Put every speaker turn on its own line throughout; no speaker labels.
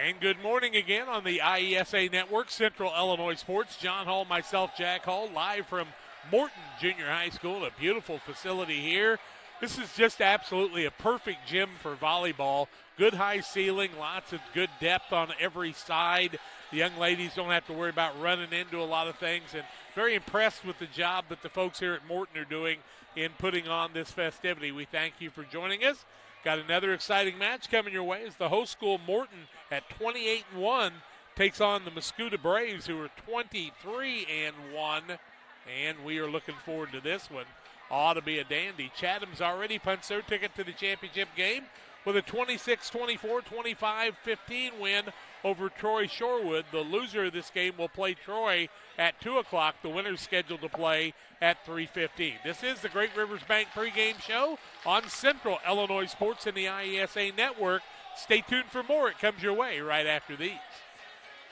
And good morning again on the IESA Network, Central Illinois Sports. John Hall, myself, Jack Hall, live from Morton Junior High School, a beautiful facility here. This is just absolutely a perfect gym for volleyball. Good high ceiling, lots of good depth on every side. The young ladies don't have to worry about running into a lot of things, and very impressed with the job that the folks here at Morton are doing in putting on this festivity. We thank you for joining us. Got another exciting match coming your way as the host school Morton at 28-1 takes on the Mascoutah Braves, who are 23-1, and we are looking forward to this one. Ought to be a dandy. Chatham's already punched their ticket to the championship game with a 26-24, 25-15 win over Troy Shorewood. The loser of this game will play Troy at 2 o'clock. The winner's scheduled to play at 3:15. This is the Great Rivers Bank pregame show on Central Illinois Sports and the IESA Network. Stay tuned for more. It comes your way right after these.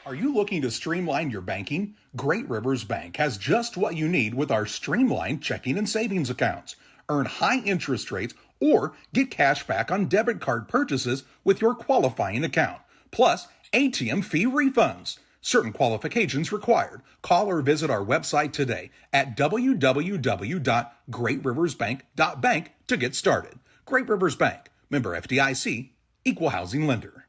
Are you looking to streamline your banking? Great Rivers Bank has just what you need with our streamlined checking and savings accounts. Earn high interest rates or get cash back on debit card purchases with your qualifying account. Plus, ATM fee refunds. Certain qualifications required. Call or visit our website today at www.greatriversbank.bank to get started. Great Rivers Bank, member FDIC, equal housing lender.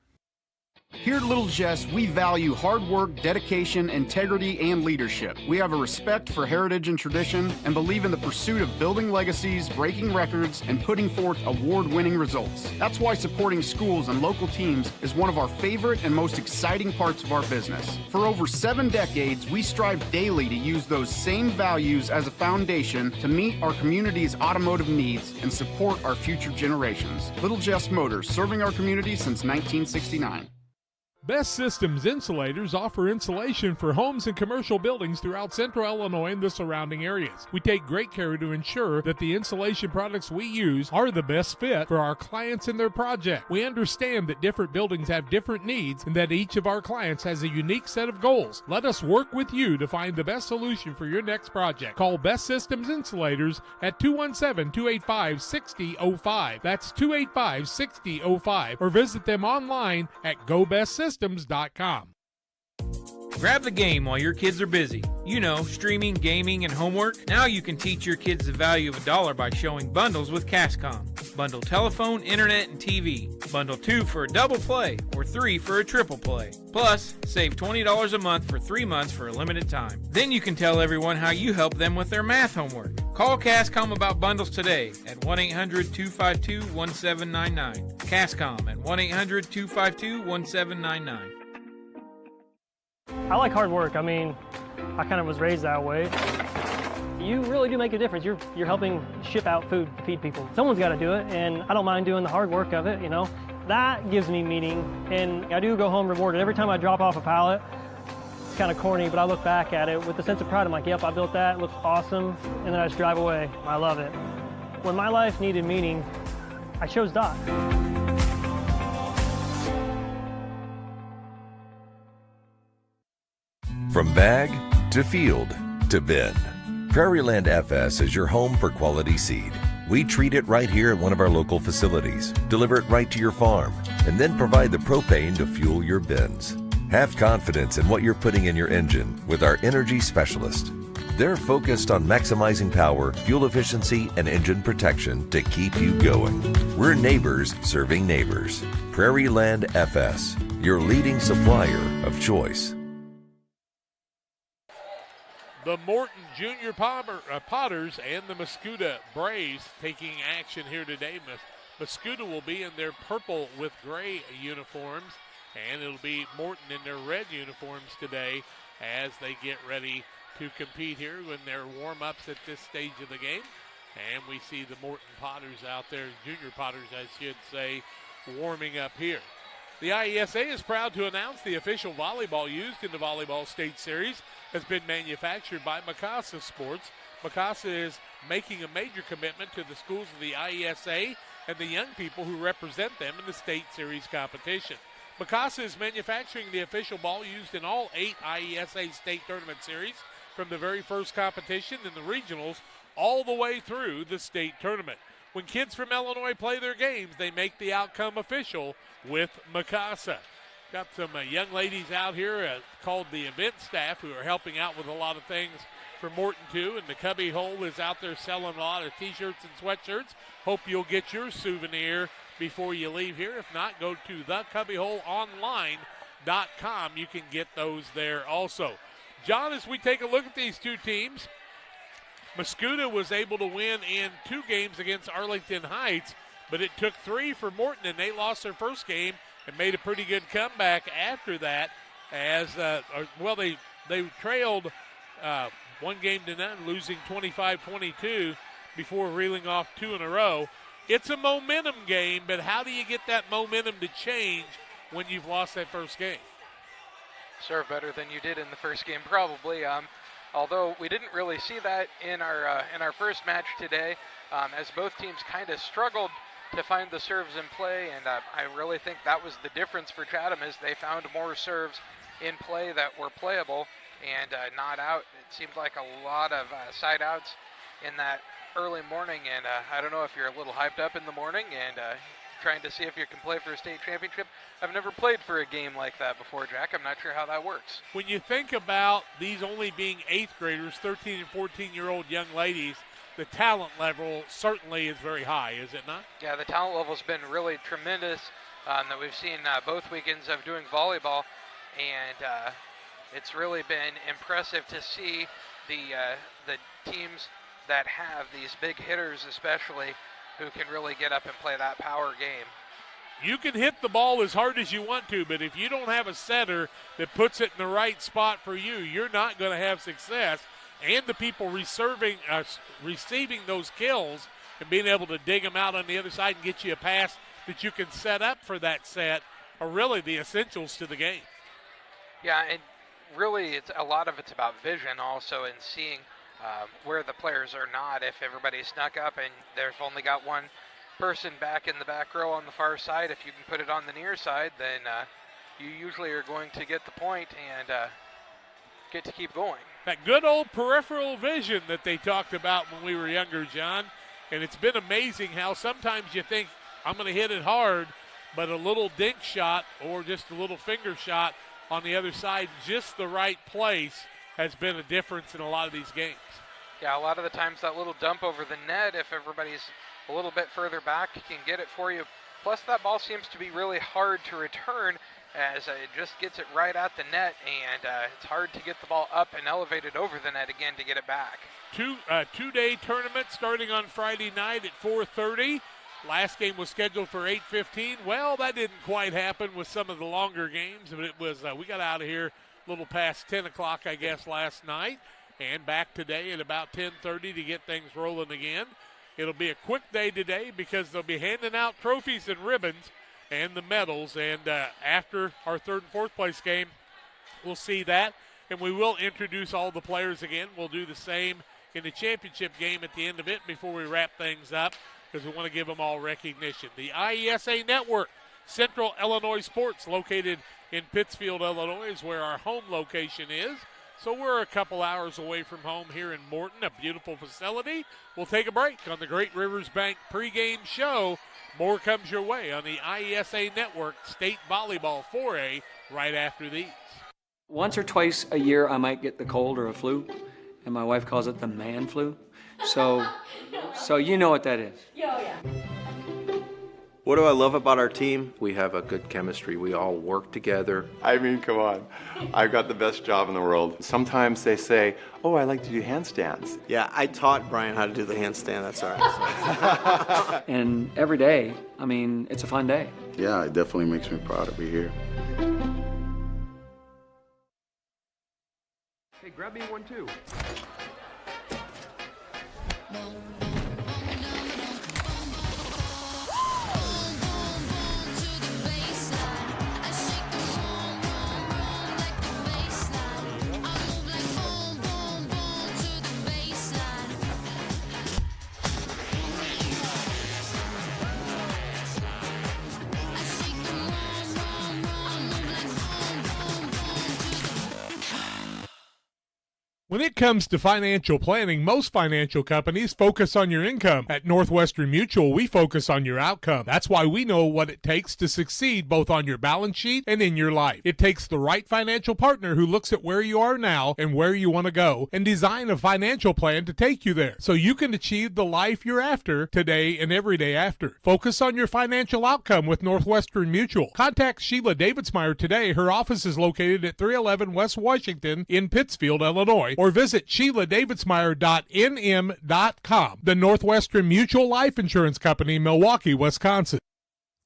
Here at Little Jess, we value hard work, dedication, integrity, and leadership. We have a respect for heritage and tradition and believe in the pursuit of building legacies, breaking records, and putting forth award-winning results. That's why supporting schools and local teams is one of our favorite and most exciting parts of our business. For over 7 decades, we strive daily to use those same values as a foundation to meet our community's automotive needs and support our future generations. Little Jess Motors, serving our community since 1969.
Best Systems Insulators offer insulation for homes and commercial buildings throughout Central Illinois and the surrounding areas. We take great care to ensure that the insulation products we use are the best fit for our clients and their project. We understand that different buildings have different needs and that each of our clients has a unique set of goals. Let us work with you to find the best solution for your next project. Call Best Systems Insulators at 217-285-6005. That's 285-6005, or visit them online at GoBestSystems.com.
Grab the game while your kids are busy. You know, streaming, gaming, and homework. Now you can teach your kids the value of $1 by showing bundles with Cascom. Bundle telephone, internet, and TV. Bundle 2 for a double play or 3 for a triple play. Plus, save $20 a month for 3 months for a limited time. Then you can tell everyone how you help them with their math homework. Call Cascom about bundles today at 1-800-252-1799. Cascom at 1-800-252-1799.
I like hard work. I mean, I kind of was raised that way. You really do make a difference. You're helping ship out food to feed people. Someone's got to do it, and I don't mind doing the hard work of it, you know. That gives me meaning, and I do go home rewarded. Every time I drop off a pallet, it's kind of corny, but I look back at it with a sense of pride. I'm like, yep, I built that. It looks awesome, and then I just drive away. I love it. When my life needed meaning, I chose Doc.
From bag to field to bin, Prairieland FS is your home for quality seed. We treat it right here at one of our local facilities, deliver it right to your farm, and then provide the propane to fuel your bins. Have confidence in what you're putting in your engine with our energy specialist. They're focused on maximizing power, fuel efficiency, and engine protection to keep you going. We're neighbors serving neighbors. Prairieland FS, your leading supplier of choice.
The Morton Junior Potters and the Mascoutah Braves taking action here today. Mascoutah will be in their purple with gray uniforms, and it'll be Morton in their red uniforms today as they get ready to compete here when they're warm-ups at this stage of the game. And we see the Morton Potters out there, Junior Potters, I should say, warming up here. The IESA is proud to announce the official volleyball used in the Volleyball State Series has been manufactured by Mascoutah Sports. Mascoutah is making a major commitment to the schools of the IESA and the young people who represent them in the State Series competition. Mascoutah is manufacturing the official ball used in all 8 IESA State Tournament Series, from the very first competition in the regionals all the way through the state tournament. When kids from Illinois play their games, they make the outcome official with Mascoutah. Got some young ladies out here called the event staff who are helping out with a lot of things for Morton too. And the Cubby Hole is out there selling a lot of T-shirts and sweatshirts. Hope you'll get your souvenir before you leave here. If not, go to thecubbyholeonline.com. You can get those there also. John, as we take a look at these two teams, Mascoutah was able to win in 2 games against Arlington Heights, but it took 3 for Morton, and they lost their first game and made a pretty good comeback after that. As they trailed 1 game to none, losing 25-22 before reeling off 2 in a row. It's a momentum game, but how do you get that momentum to change when you've lost that first game?
Serve better than you did in the first game, probably. Although we didn't really see that in our first match today, as both teams kind of struggled to find the serves in play, and I really think that was the difference for Chatham, is they found more serves in play that were playable and not out. It seemed like a lot of side outs in that early morning, and I don't know if you're a little hyped up in the morning and trying to see if you can play for a state championship. I've never played for a game like that before, Jack. I'm not sure how that works.
When you think about these only being 8th graders, 13 and 14-year-old young ladies, the talent level certainly is very high, is it not?
Yeah, the talent level's been really tremendous that we've seen both weekends of doing volleyball, and it's really been impressive to see the teams that have these big hitters especially who can really get up and play that power game.
You can hit the ball as hard as you want to, but if you don't have a setter that puts it in the right spot for you, you're not going to have success. And the people receiving those kills and being able to dig them out on the other side and get you a pass that you can set up for that set are really the essentials to the game.
Yeah, and really a lot of it's about vision also, and seeing where the players are not. If everybody's snuck up and there's only got one person back in the back row on the far side, if you can put it on the near side, then you usually are going to get the point and get to keep going.
That good old peripheral vision that they talked about when we were younger, John. And it's been amazing how sometimes you think, I'm going to hit it hard, but a little dink shot or just a little finger shot on the other side, just the right place, has been a difference in a lot of these games.
Yeah, a lot of the times that little dump over the net, if everybody's a little bit further back, can get it for you. Plus, that ball seems to be really hard to return, as it just gets it right at the net, and it's hard to get the ball up and elevated over the net again to get it back. Two-day
tournament starting on Friday night at 4:30. Last game was scheduled for 8:15. Well, that didn't quite happen with some of the longer games, but it was we got out of here a little past 10 o'clock, I guess, last night, and back today at about 10:30 to get things rolling again. It'll be a quick day today because they'll be handing out trophies and ribbons and the medals, and after our 3rd and 4th place game, we'll see that, and we will introduce all the players again. We'll do the same in the championship game at the end of it before we wrap things up, because we want to give them all recognition. The IESA Network, Central Illinois Sports, located in Pittsfield, Illinois, is where our home location is. So we're a couple hours away from home here in Morton, a beautiful facility. We'll take a break on the Great Rivers Bank pregame show. More comes your way on the IESA Network State Volleyball 4A right after these.
Once or twice a year I might get the cold or a flu, and my wife calls it the man flu. So you know what that is.
Yeah.
What do I love about our team? We have a good chemistry. We all work together.
I mean, come on. I've got the best job in the world. Sometimes they say, oh, I like to do handstands.
Yeah, I taught Brian how to do the handstand. That's all right.
And every day, I mean, it's a fun day.
Yeah, it definitely makes me proud to be here.
Hey, grab me one too.
When it comes to financial planning, most financial companies focus on your income. At Northwestern Mutual, we focus on your outcome. That's why we know what it takes to succeed both on your balance sheet and in your life. It takes the right financial partner who looks at where you are now and where you want to go and design a financial plan to take you there so you can achieve the life you're after today and every day after. Focus on your financial outcome with Northwestern Mutual. Contact Sheila Davidsmeyer today. Her office is located at 311 West Washington in Pittsfield, Illinois, or visit SheilaDavidsmeyer.nm.com. The Northwestern Mutual Life Insurance Company, Milwaukee, Wisconsin.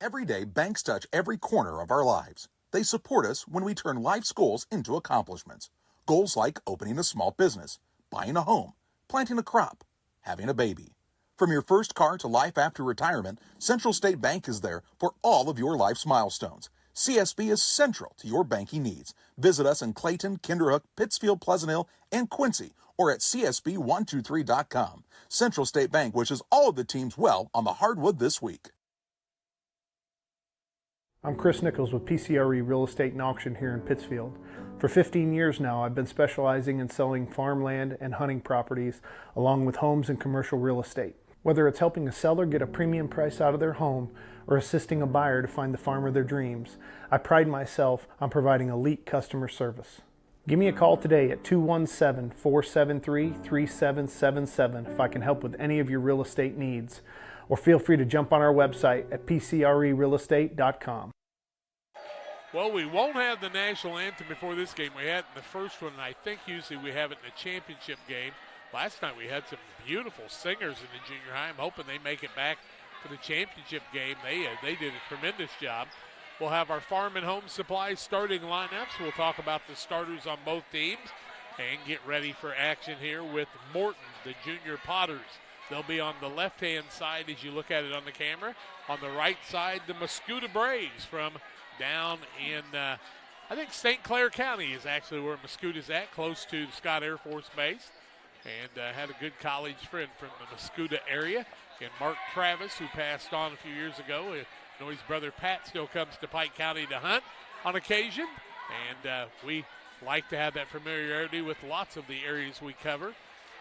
Every day, banks touch every corner of our lives. They support us when we turn life's goals into accomplishments. Goals like opening a small business, buying a home, planting a crop, having a baby. From your first car to life after retirement, Central State Bank is there for all of your life's milestones. CSB is central to your banking needs. Visit us in Clayton, Kinderhook, Pittsfield, Pleasant Hill, and Quincy, or at csb123.com. Central State Bank wishes all of the teams well on the hardwood this week.
I'm Chris Nichols with PCRE Real Estate and Auction here in Pittsfield. For 15 years now, I've been specializing in selling farmland and hunting properties, along with homes and commercial real estate. Whether it's helping a seller get a premium price out of their home or assisting a buyer to find the farm of their dreams, I pride myself on providing elite customer service. Give me a call today at 217-473-3777 if I can help with any of your real estate needs, or feel free to jump on our website at pcrerealestate.com.
Well, we won't have the national anthem before this game. We had in the first one, and I think usually we have it in the championship game. Last night we had some beautiful singers in the junior high. I'm hoping they make it back for the championship game. They did a tremendous job. We'll have our farm and home supply starting lineups. We'll talk about the starters on both teams and get ready for action here with Morton, the junior Potters. They'll be on the left-hand side as you look at it on the camera. On the right side, the Mascoutah Braves from down in, I think St. Clair County is actually where Mascoutah's at, close to the Scott Air Force Base. And had a good college friend from the Mascoutah area. And Mark Travis, who passed on a few years ago. You know his brother Pat still comes to Pike County to hunt on occasion. And we like to have that familiarity with lots of the areas we cover.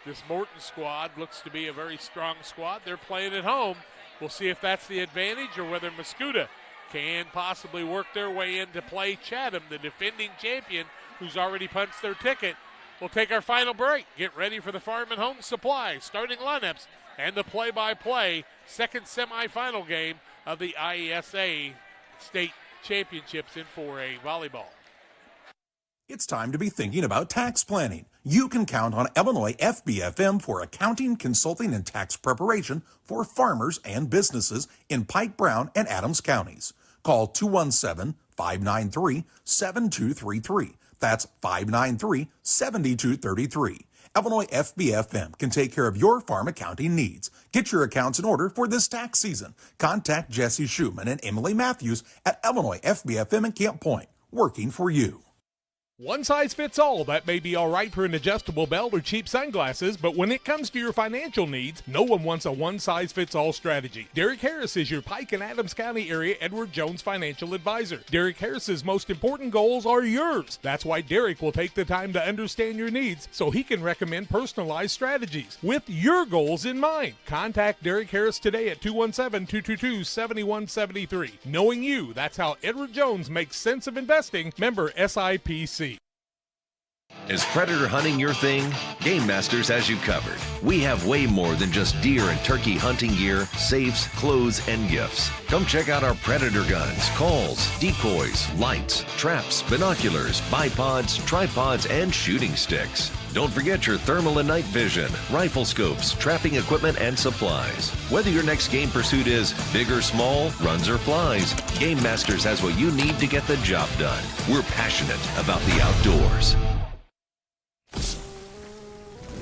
This Morton squad looks to be a very strong squad. They're playing at home. We'll see if that's the advantage or whether Mascoutah can possibly work their way in to play Chatham, the defending champion, who's already punched their ticket. We'll take our final break. Get ready for the farm and home supply, starting lineups, and the play-by-play second semifinal game of the IESA State Championships in 4A volleyball.
It's time to be thinking about tax planning. You can count on Illinois FBFM for accounting, consulting, and tax preparation for farmers and businesses in Pike, Brown, and Adams counties. Call 217-593-7233. That's 593-7233. Illinois FBFM can take care of your farm accounting needs. Get your accounts in order for this tax season. Contact Jesse Schumann and Emily Matthews at Illinois FBFM in Camp Point, working for you.
One size fits all. That may be all right for an adjustable belt or cheap sunglasses, but when it comes to your financial needs, no one wants a one-size-fits-all strategy. Derek Harris is your Pike and Adams County area Edward Jones financial advisor. Derek Harris's most important goals are yours. That's why Derek will take the time to understand your needs so he can recommend personalized strategies with your goals in mind. Contact Derek Harris today at 217-222-7173. Knowing you, that's how Edward Jones makes sense of investing. Member SIPC.
Is predator hunting your thing? Game Masters has you covered. We have way more than just deer and turkey hunting gear, safes, clothes, and gifts. Come check out our predator guns, calls, decoys, lights, traps, binoculars, bipods, tripods, and shooting sticks. Don't forget your thermal and night vision, rifle scopes, trapping equipment, and supplies. Whether your next game pursuit is big or small, runs or flies, Game Masters has what you need to get the job done. We're passionate about the outdoors.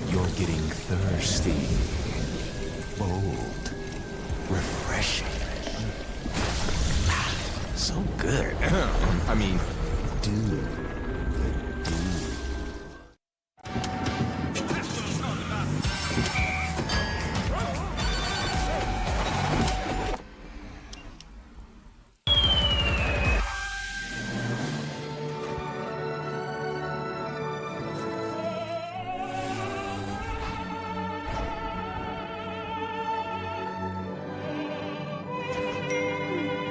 You're getting thirsty, bold, refreshing. So good. I mean, dude.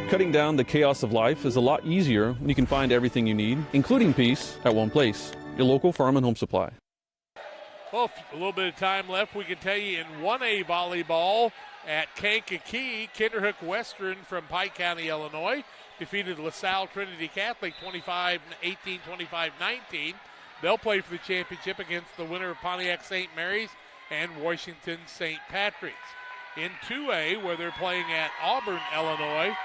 Cutting down the chaos of life is a lot easier when you can find everything you need, including peace, at one place. Your local farm and home supply.
Well, a little bit of time left. We can tell you in 1A volleyball at Kankakee, Kinderhook Western from Pike County, Illinois, defeated LaSalle Trinity Catholic 25-18, 25-19. They'll play for the championship against the winner of Pontiac St. Mary's and Washington St. Patrick's. In 2A, where they're playing at Auburn, Illinois,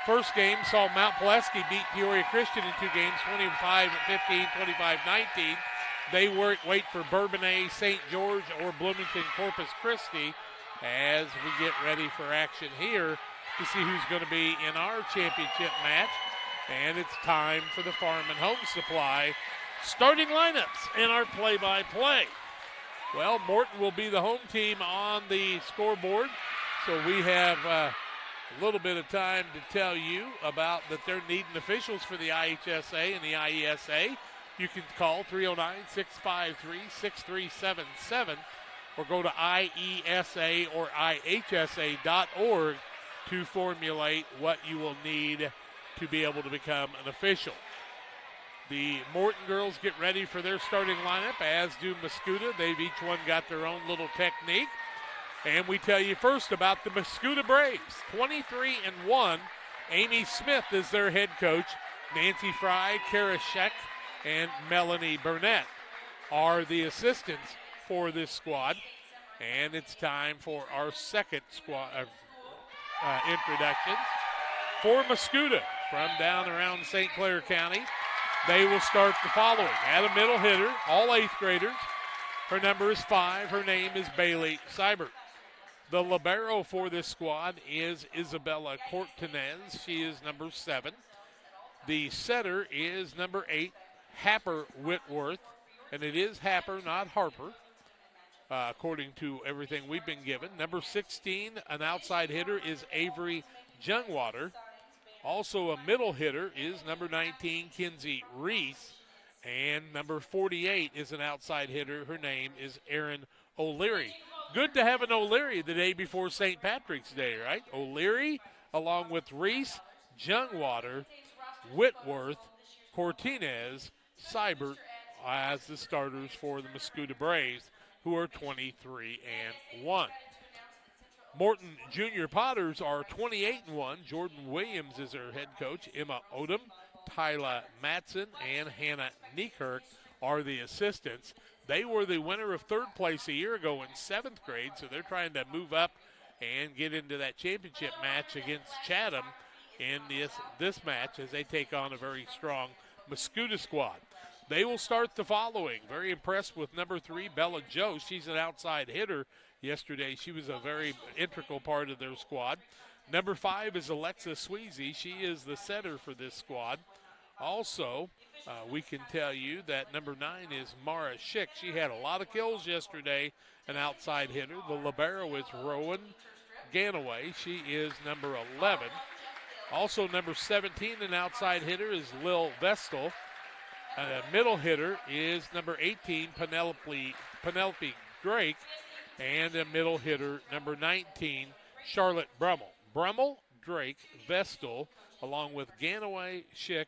first game saw Mount Pulaski beat Peoria Christian in 2 games, 25-15, 25-19. They wait for Bourbonnais, St. George, or Bloomington Corpus Christi as we get ready for action here to see who's going to be in our championship match. And it's time for the Farm and Home Supply starting lineups in our play-by-play. Well, Morton will be the home team on the scoreboard, so we have a little bit of time to tell you about that they're needing officials for the IHSA and the IESA. You can call 309-653-6377 or go to IESA or IHSA.org to formulate what you will need to be able to become an official. The Morton girls get ready for their starting lineup, as do Mascoutah. They've each one got their own little technique. And we tell you first about the Mascoutah Braves. 23-1. Amy Smith is their head coach. Nancy Fry, Kara Scheck, and Melanie Burnett are the assistants for this squad. And it's time for our second squad introductions. For Mascoutah, from down around St. Clair County, they will start the following. At a middle hitter, all 8th graders. Her number is 5. Her name is Bailey Seibert. The libero for this squad is Isabella Cortinez. She is number 7. The setter is number 8, Happer Whitworth. And it is Happer, not Harper, according to everything we've been given. Number 16, an outside hitter, is Avery Jungwater. Also a middle hitter is number 19, Kinsey Reese. And number 48 is an outside hitter. Her name is Erin O'Leary. Good to have an O'Leary the day before St. Patrick's Day, right? O'Leary, along with Reese, Jungwater, Whitworth, Cortinez, Seibert as the starters for the Mascoutah Braves, who are 23-1. Morton Junior Potters are 28-1. Jordan Williams is their head coach. Emma Odom, Tyla Matson, and Hannah Niekirk are the assistants. They were the winner of 3rd place a year ago in 7th grade, so they're trying to move up and get into that championship match against Chatham in this match as they take on a very strong Mascoutah squad. They will start the following. Very impressed with number 3, Bella Joe. She's an outside hitter. Yesterday, she was a very integral part of their squad. Number 5 is Alexa Sweezy. She is the setter for this squad. Also, we can tell you that number 9 is Mara Schick. She had a lot of kills yesterday, an outside hitter. The libero is Rowan Ganaway. She is number 11. Also, number 17, an outside hitter, is Lil Vestal. A middle hitter is number 18, Penelope Drake. And a middle hitter, number 19, Charlotte Brummel. Brummel, Drake, Vestal, along with Ganaway, Schick,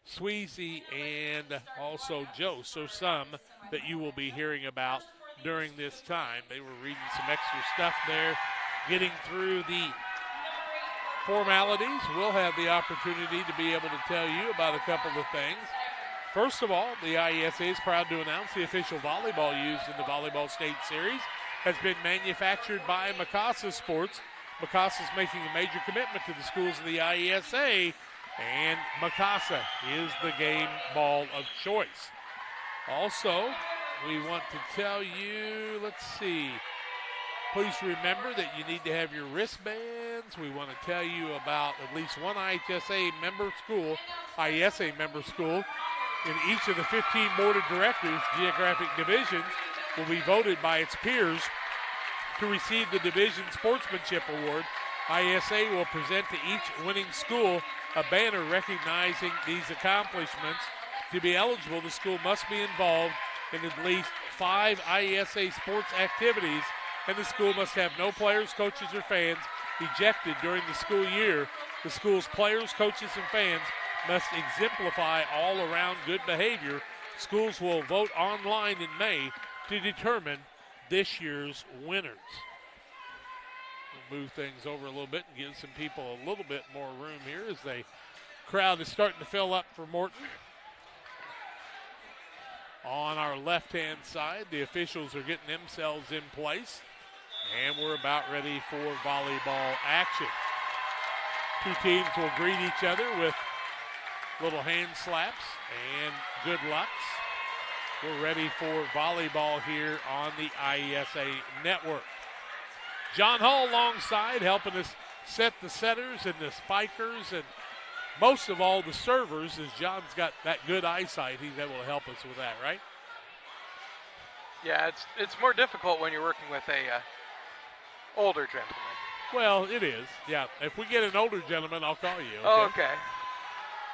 Sweezy, and also Joe. So some that you will be hearing about during this time. They were reading some extra stuff there, getting through the formalities. We'll have the opportunity to be able to tell you about a couple of things. First of all, the IESA is proud to announce the official volleyball used in the Volleyball State Series has been manufactured by Mascoutah Sports. Mascoutah is making a major commitment to the schools of the IESA, and Mascoutah is the game ball of choice. Also, we want to tell you, let's see, please remember that you need to have your wristbands. We want to tell you about at least one IHSA member school, IESA member school, in each of the 15 board of directors geographic divisions will be voted by its peers to receive the Division Sportsmanship Award. ISA will present to each winning school a banner recognizing these accomplishments. To be eligible, the school must be involved in at least 5 IESA sports activities, and the school must have no players, coaches, or fans ejected during the school year, the school's players, coaches, and fans must exemplify all-around good behavior. Schools will vote online in May to determine this year's winners. We'll move things over a little bit and give some people a little bit more room here as the crowd is starting to fill up for Morton. On our left-hand side, the officials are getting themselves in place, and we're about ready for volleyball action. Two teams will greet each other with little hand slaps and good lucks. We're ready for volleyball here on the IESA network. John Hall alongside, helping us set the setters and the spikers and most of all the servers, as John's got that good eyesight. He's able to help us with that, right?
Yeah, it's more difficult when you're working with a older gentleman.
Well, it is. Yeah, if we get an older gentleman, I'll call you. Okay?
Oh, okay.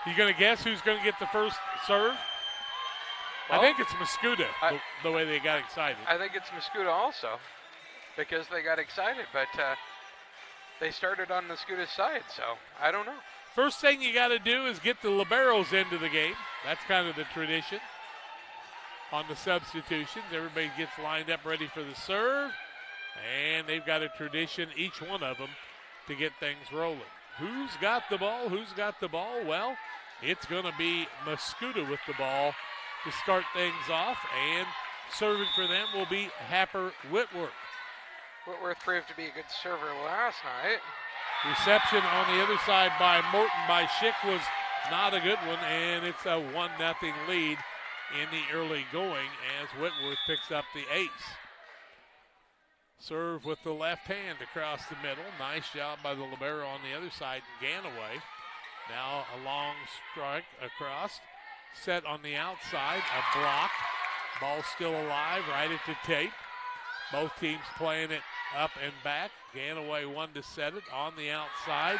You going to guess who's going to get the first serve? Well, I think it's Mascoutah, the way they got excited.
I think it's Mascoutah also, because they got excited, but they started on Mascoutah's side, so I don't know.
First thing you got to do is get the liberos into the game. That's kind of the tradition. On the substitutions, everybody gets lined up ready for the serve, and they've got a tradition, each one of them, to get things rolling. Who's got the ball? Who's got the ball? Well, it's going to be Mascoutah with the ball to start things off, and serving for them will be Happer Whitworth.
Whitworth proved to be a good server last night.
Reception on the other side by Morton by Schick was not a good one, and it's a 1-0 lead in the early going as Whitworth picks up the ace. Serve with the left hand across the middle. Nice job by the libero on the other side, Ganaway. Now a long strike across. Set on the outside, a block. Ball still alive, right at the tape. Both teams playing it up and back. Ganaway one to set it on the outside.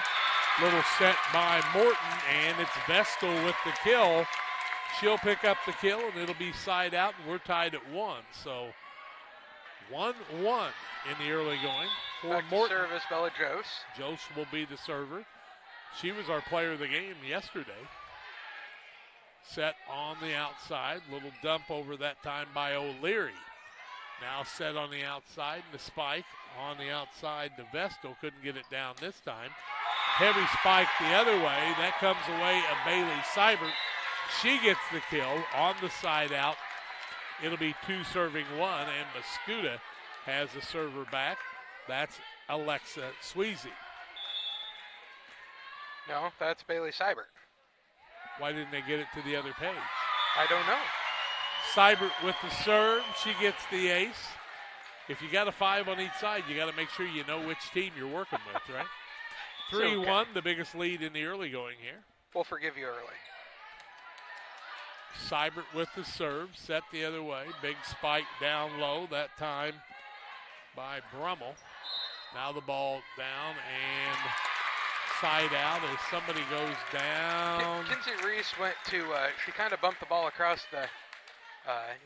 Little set by Morton, and it's Vestal with the kill. She'll pick up the kill, and it'll be side out, and we're tied at 1. So 1-1 in the early going for
back
Morton.
To service, Bella Jose.
Jose will be the server. She was our player of the game yesterday. Set on the outside. Little dump over that time by O'Leary. Now set on the outside, and the spike on the outside to Vestal. Couldn't get it down this time. Heavy spike the other way. That comes away of Bailey Seibert. She gets the kill on the side out. It'll be 2 serving 1, and Mascoutah has the server back. That's Alexa Sweezy.
No, that's Bailey Seibert.
Why didn't they get it to the other page?
I don't know.
Seibert with the serve. She gets the ace. If you got a 5 on each side, you got to make sure you know which team you're working with, right? 3-1, okay. The biggest lead in the early going here.
We'll forgive you early.
Seibert with the serve, set the other way. Big spike down low, that time by Brummel. Now the ball down and side out as somebody goes down.
Kinsey Reese went to, she kind of bumped the ball across the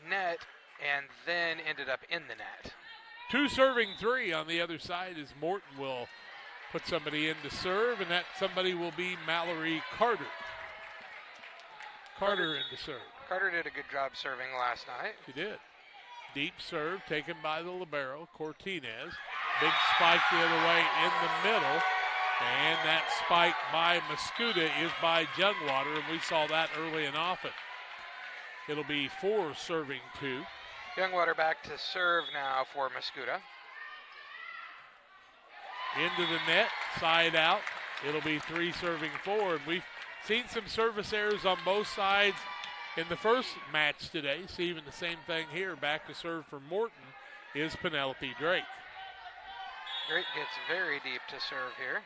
net and then ended up in the net.
2 serving 3 on the other side as Morton will put somebody in to serve, and that somebody will be Mallory Carter. Carter in to serve.
Carter did a good job serving last night.
He did. Deep serve taken by the libero, Cortinez. Big spike the other way in the middle. And that spike by Mascoutah is by Jungwater, and we saw that early and often. It'll be 4 serving 2.
Jungwater back to serve now for Mascoutah.
Into the net, side out. It'll be 3 serving 4, and we've seen some service errors on both sides in the first match today. See even the same thing here. Back to serve for Morton is Penelope Drake.
Drake gets very deep to serve here.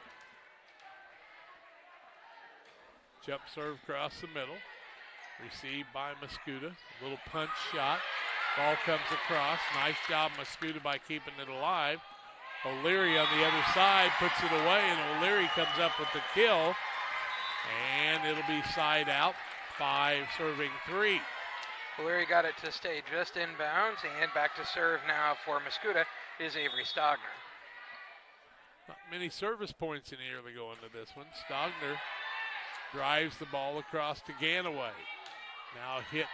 Jump serve across the middle. Received by Mascoutah. Little punch shot. Ball comes across. Nice job, Mascoutah, by keeping it alive. O'Leary on the other side puts it away, and O'Leary comes up with the kill. And it'll be side out. 5 serving 3.
O'Leary got it to stay just inbounds, and back to serve now for Mascoutah is Avery Stogner.
many service points in the early going to this one. Stogner drives the ball across to Ganaway. Now hit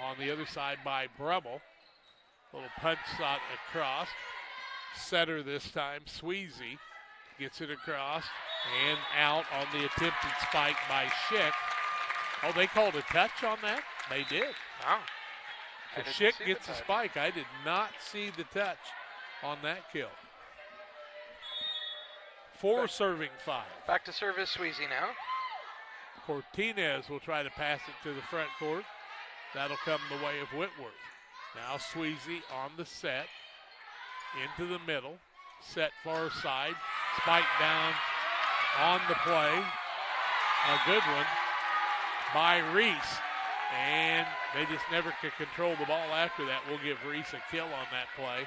on the other side by Brummel. Little punch shot across. Setter this time, Sweezy gets it across and out on the attempted spike by Schick. Oh, they called a touch on that? They did.
Wow.
So Schick gets a spike. I did not see the touch on that kill. 4 serving 5.
Back to service, Sweezy now.
Cortinez will try to pass it to the front court. That'll come the way of Whitworth. Now Sweezy on the set. Into the middle. Set far side. Spike down on the play. A good one by Reese. And they just never could control the ball after that. We'll give Reese a kill on that play.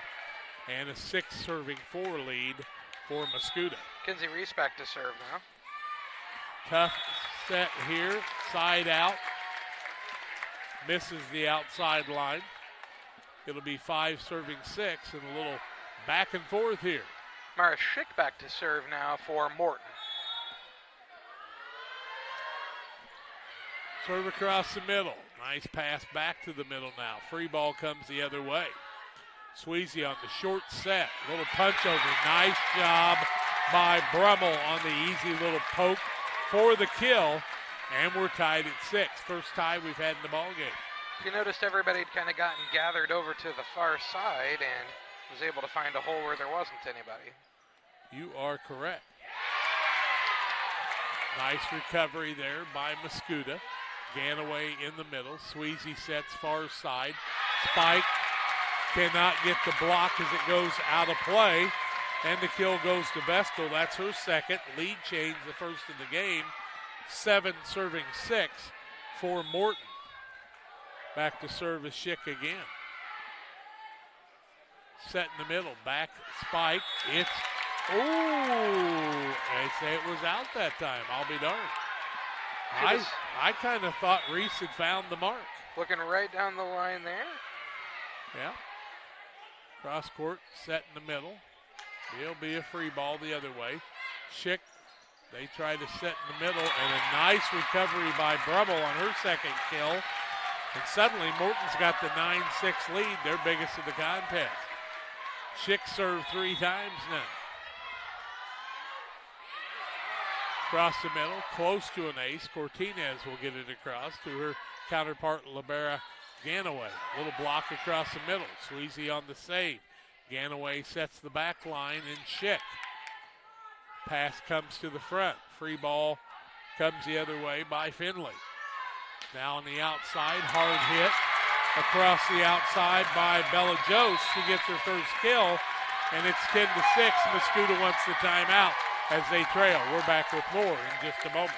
And a 6 serving 4 lead for Mascoutah.
Kinsey Reese back to serve now.
Tough set here. Side out. Misses the outside line. It'll be 5 serving 6 and a little back and forth here.
Mara Schick back to serve now for Morton.
Serve across the middle. Nice pass back to the middle now. Free ball comes the other way. Sweezy on the short set. Little punch over. Nice job by Brummel on the easy little poke for the kill. And we're tied at 6. First tie we've had in the ball game.
You noticed everybody had kind of gotten gathered over to the far side and was able to find a hole where there wasn't anybody.
You are correct. Nice recovery there by Mascoutah. Ganaway in the middle. Sweezy sets far side. Spike cannot get the block as it goes out of play. And the kill goes to Vestal. That's her second. Lead change, the first of the game. 7 serving 6 for Morton. Back to service Schick again. Set in the middle. Back spike. It's, I say it was out that time. I'll be darned. I kind of thought Reese had found the mark.
Looking right down the line there.
Yeah. Cross court, set in the middle. It'll be a free ball the other way. Schick, they try to set in the middle, and a nice recovery by Brummel on her second kill. And suddenly Morton's got the 9-6 lead, their biggest of the contest. Schick served 3 times now. Across the middle, close to an ace. Cortinez will get it across to her counterpart, Libera Ganaway. Little block across the middle. Sweezy on the save. Ganaway sets the back line in Schick. Pass comes to the front. Free ball comes the other way by Finley. Now on the outside, hard hit. Across the outside by Bella Jose. She gets her first kill, and it's 10-6. Mascoutah wants the timeout as they trail. We're back with more in just a moment.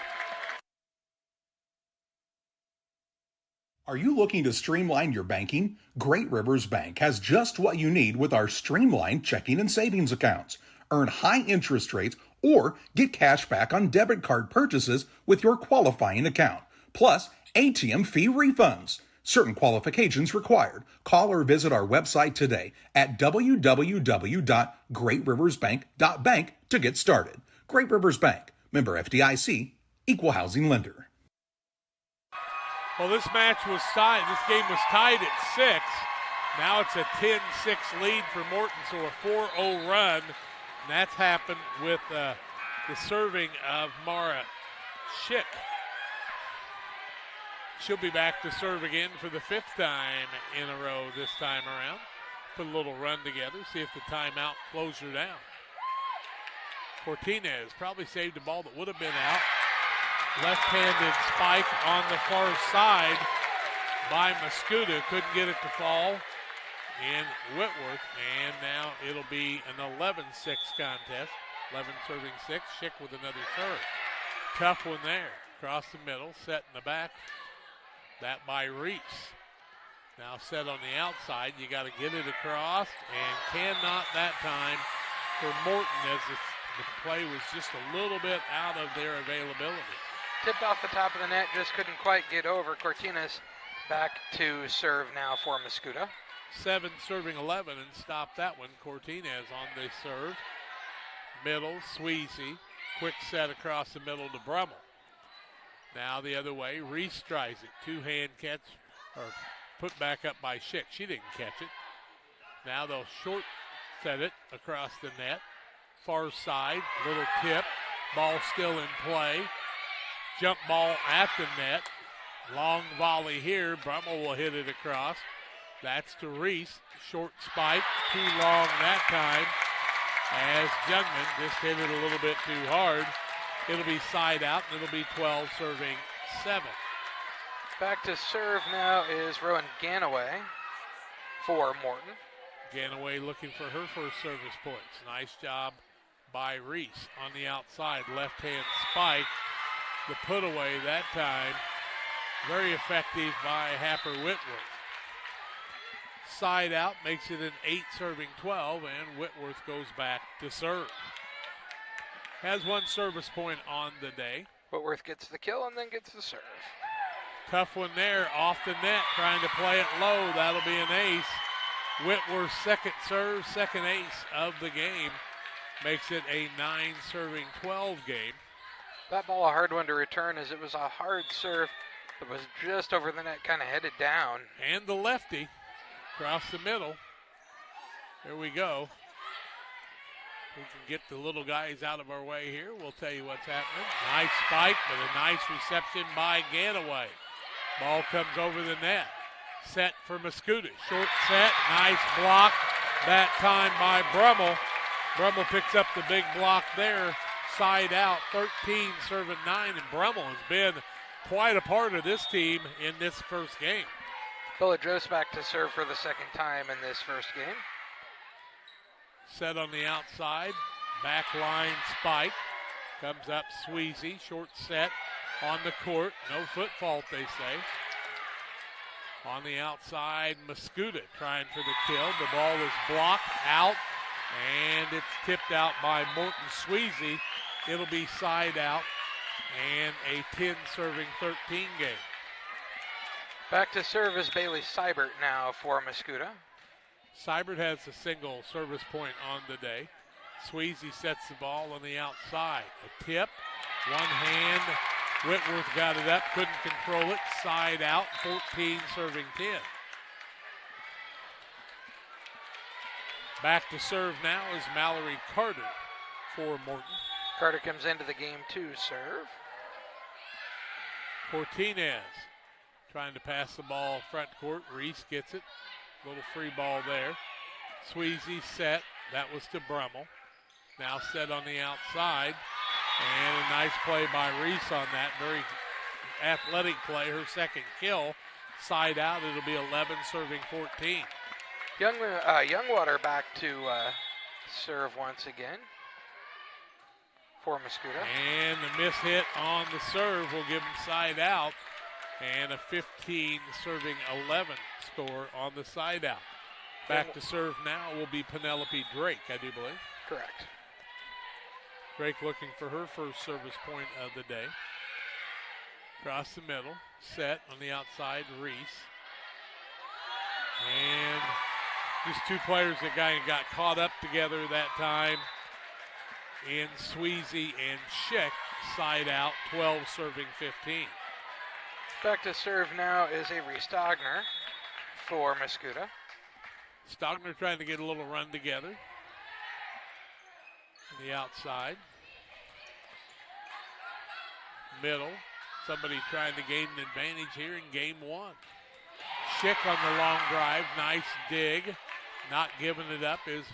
Are you looking to streamline your banking? Great Rivers Bank has just what you need with our streamlined checking and savings accounts. Earn high interest rates or get cash back on debit card purchases with your qualifying account. Plus, ATM fee refunds. Certain qualifications required. Call or visit our website today at www.greatriversbank.bank to get started. Great Rivers Bank, member FDIC, equal housing lender.
Well, this match was tied. This game was tied at 6. Now it's a 10-6 lead for Morton, so a 4-0 run. And that's happened with the serving of Mara Schick. She'll be back to serve again for the 5th time in a row this time around. Put a little run together, see if the timeout slows her down. Cortinez probably saved a ball that would have been out. Left-handed spike on the far side by Mascoutah. Couldn't get it to fall in Whitworth. And now it'll be an 11-6 contest. 11 serving 6. Schick with another serve. Tough one there. Across the middle, set in the back. That by Reese. Now set on the outside. You got to get it across, and cannot that time for Morton as the play was just a little bit out of their availability.
Tipped off the top of the net, just couldn't quite get over. Cortinez back to serve now for Mascoutah.
7 serving 11 and stopped that one. Cortinez on the serve. Middle, Sweezy. Quick set across the middle to Brummel. Now the other way, Reese tries it. Two-hand catch, or put back up by Schick. She didn't catch it. Now they'll short set it across the net. Far side, little tip. Ball still in play. Jump ball at the net. Long volley here. Brummel will hit it across. That's to Reese. Short spike. Too long that time. As Jungman just hit it a little bit too hard. It'll be side out, and it'll be 12 serving 7.
Back to serve now is Rowan Ganaway for Morton.
Ganaway looking for her first service points. Nice job by Reese on the outside. Left-hand spike. The put away that time. Very effective by Happer Whitworth. Side out makes it an 8 serving 12, and Whitworth goes back to serve. Has one service point on the day.
Whitworth gets the kill and then gets the serve.
Tough one there off the net, trying to play it low. That'll be an ace. Whitworth's second serve, second ace of the game. Makes it a 9 serving 12 game.
That ball a hard one to return as it was a hard serve that was just over the net, kind of headed down.
And the lefty across the middle. There we go. We can get the little guys out of our way here. We'll tell you what's happening. Nice spike, but a nice reception by Ganaway. Ball comes over the net. Set for Mascoutah. Short set, nice block. That time by Brummel. Brummel picks up the big block there. Side out, 13 serving 9, and Brummel has been quite a part of this team in this first game.
Villadros back to serve for the second time in this first game.
Set on the outside, back line spike. Comes up Sweezy, short set on the court. No foot fault, they say. On the outside, Mascoutah trying for the kill. The ball is blocked out, and it's tipped out by Morton Sweezy. It'll be side out, and a 10 serving 13 game.
Back to serve is Bailey Seibert now for Mascoutah.
Seibert has a single service point on the day. Sweezy sets the ball on the outside. A tip, one hand. Whitworth got it up, couldn't control it. Side out, 14 serving 10. Back to serve now is Mallory Carter for Morton.
Carter comes into the game to serve.
Cortinez trying to pass the ball front court. Reese gets it. Little free ball there. Sweezy set. That was to Brummel. Now set on the outside. And a nice play by Reese on that. Very athletic play. Her second kill. Side out. It'll be 11 serving 14.
Youngwater back to serve once again for Mascoutah.
And the miss hit on the serve will give him side out. And a 15 serving 11 score on the side out. Back to serve now will be Penelope Drake, I do believe.
Correct.
Drake looking for her first service point of the day. Across the middle, set on the outside, Reese. And these two players that got caught up together that time in Sweezy and Schick, side out, 12 serving 15.
Back to serve now is Avery Stogner for Mascoutah.
Stogner trying to get a little run together. On the outside. Middle. Somebody trying to gain an advantage here in game one. Schick on the long drive. Nice dig. Not giving it up is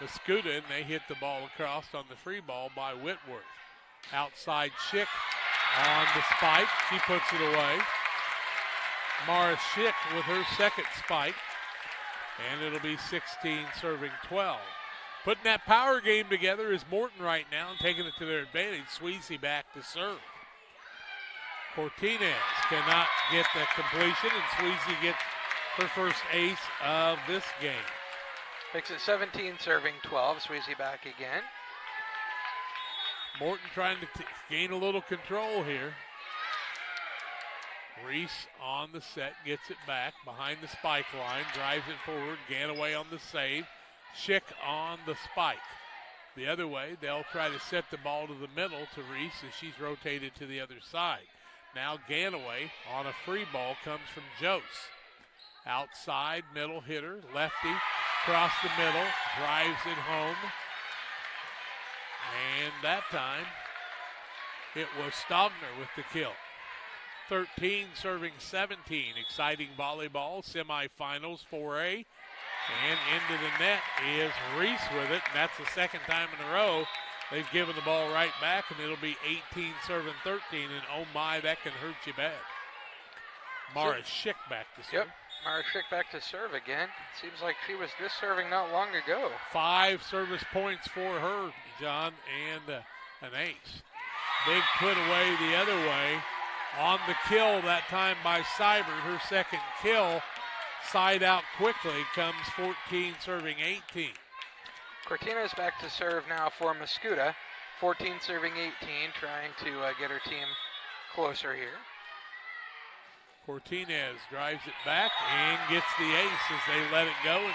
Mascoutah, and they hit the ball across on the free ball by Whitworth. Outside Schick on the spike. She puts it away. Mara Schick with her second spike. And it'll be 16 serving 12. Putting that power game together is Morton right now and taking it to their advantage. Sweezy back to serve. Cortinez cannot get the completion, and Sweezy gets her first ace of this game.
Makes it 17 serving 12. Sweezy back again.
Morton trying to gain a little control here. Reese on the set, gets it back behind the spike line, drives it forward. Ganaway on the save. Schick on the spike. The other way, they'll try to set the ball to the middle to Reese as she's rotated to the other side. Now Ganaway on a free ball comes from Jose. Outside, middle hitter, lefty, across the middle, drives it home. And that time, it was Stogner with the kill. 13 serving 17. Exciting volleyball, semifinals 4A. And into the net is Reese with it. And that's the second time in a row they've given the ball right back, and it'll be 18 serving 13. And oh my, that can hurt you bad. Mara Schick back to serve.
Yep, Mara Schick back to serve again. Seems like she was just serving not long ago.
5 service points for her, John, and an ace. Big put away the other way. On the kill that time by Seibert, her second kill. Side out quickly comes 14 serving 18.
Cortina's back to serve now for Mascoutah. 14 serving 18, trying to get her team closer here.
Cortinez drives it back and gets the ace as they let it go. And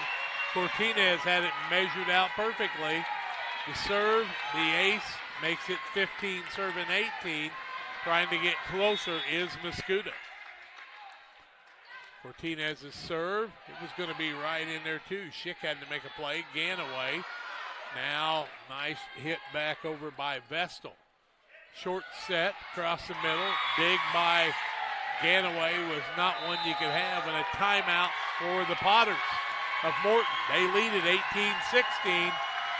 Cortinez had it measured out perfectly. The serve, the ace, makes it 15 serving 18. Trying to get closer is Mascoutah. Cortinez's serve, it was going to be right in there too. Schick had to make a play. Ganaway. Now, nice hit back over by Vestal. Short set across the middle. Dig by Ganaway was not one you could have, and a timeout for the Potters of Morton. They lead at 18-16.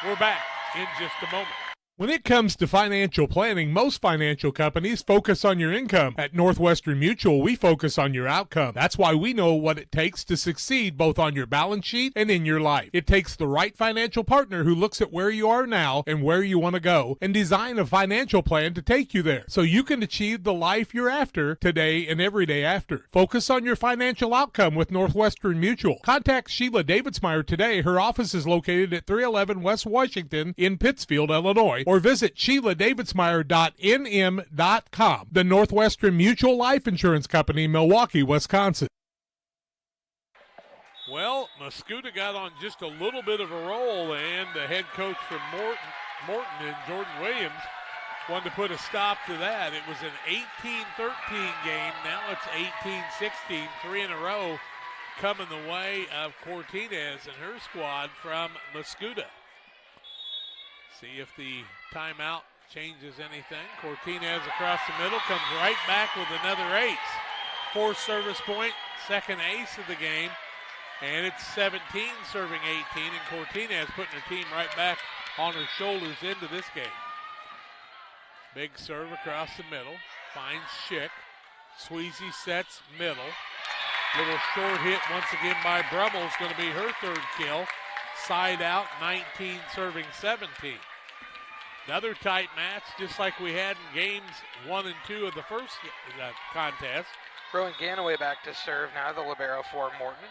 We're back in just a moment.
When it comes to financial planning, most financial companies focus on your income. At Northwestern Mutual, we focus on your outcome. That's why we know what it takes to succeed both on your balance sheet and in your life. It takes the right financial partner who looks at where you are now and where you want to go and design a financial plan to take you there so you can achieve the life you're after today and every day after. Focus on your financial outcome with Northwestern Mutual. Contact Sheila Davidsmeyer today. Her office is located at 311 West Washington in Pittsfield, Illinois. Or visit SheilaDavidsmeyer.nm.com. The Northwestern Mutual Life Insurance Company, Milwaukee, Wisconsin.
Well, Mascoutah got on just a little bit of a roll, and the head coach from Morton and Jordan Williams wanted to put a stop to that. It was an 18-13 game. Now it's 18-16, 3 in a row coming the way of Cortinez and her squad from Mascoutah. See if the timeout changes anything. Cortinez across the middle, comes right back with another ace. 4th service point, second ace of the game, and it's 17 serving 18, and Cortinez putting her team right back on her shoulders into this game. Big serve across the middle, finds Schick. Sweezy sets middle. Little short hit once again by Brummel is going to be her 3rd kill. Side out, 19 serving 17. Another tight match, just like we had in games 1 and 2 of the first contest.
Rowan Ganaway back to serve now, the libero for Morton.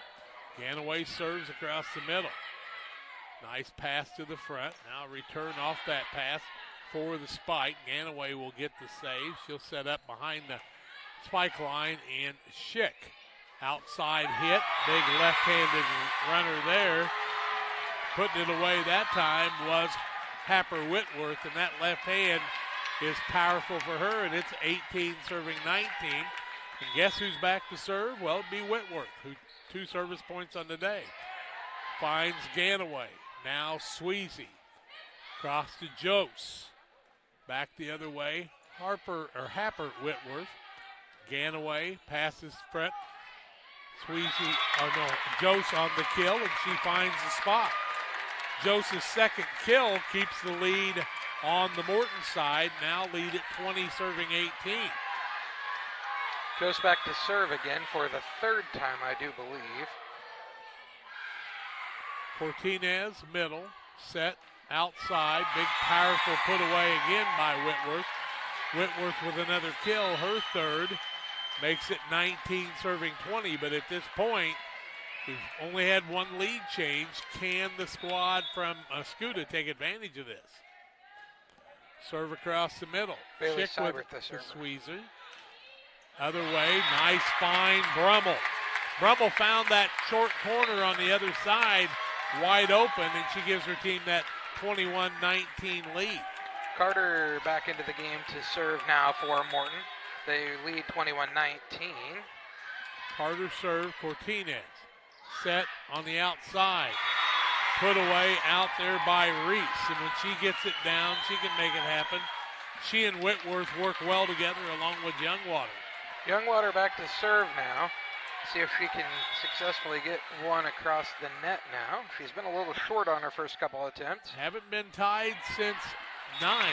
Ganaway serves across the middle. Nice pass to the front. Now return off that pass for the spike. Ganaway will get the save. She'll set up behind the spike line, and Schick. Outside hit, big left-handed runner there. Putting it away that time was Happer Whitworth, and that left hand is powerful for her, and it's 18 serving 19. And guess who's back to serve? Well, it'd be Whitworth, who 2 service points on the day. Finds Ganaway. Now Sweezy. Cross to Jose. Back the other way. Happer Whitworth. Ganaway passes front. Jose on the kill, and she finds the spot. Jose's second kill keeps the lead on the Morton side. Now lead at 20 serving 18.
Goes back to serve again for the 3rd time, I do believe.
Cortinez, middle, set, outside. Big, powerful put away again by Whitworth. Whitworth with another kill, her 3rd. Makes it 19 serving 20, but at this point, we've only had 1 lead change. Can the squad from Mascoutah take advantage of this? Serve across the middle.
Bailey
Schick with
Seibert, the server.
Sweezer. Other way, nice find, Brummel. Brummel found that short corner on the other side wide open, and she gives her team that 21-19 lead.
Carter back into the game to serve now for Morton. They lead 21-19.
Carter serve, Cortinez. Set on the outside. Put away out there by Reese. And when she gets it down, she can make it happen. She and Whitworth work well together along with Youngwater.
Youngwater back to serve now. See if she can successfully get one across the net now. She's been a little short on her first couple attempts.
Haven't been tied since 9.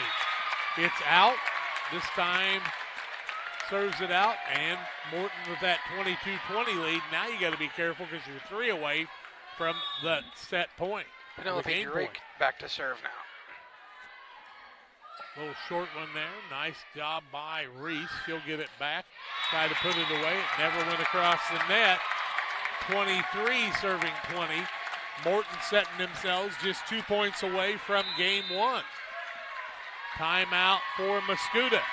It's out. This time serves it out, and Morton with that 22-20 lead. Now you got to be careful because you're 3 away from the set point.
Penelope Drake back to serve now.
Little short one there. Nice job by Reese. She'll get it back. Try to put it away. It never went across the net. 23 serving 20. Morton setting themselves just 2 points away from game 1. Timeout for Mascoutah.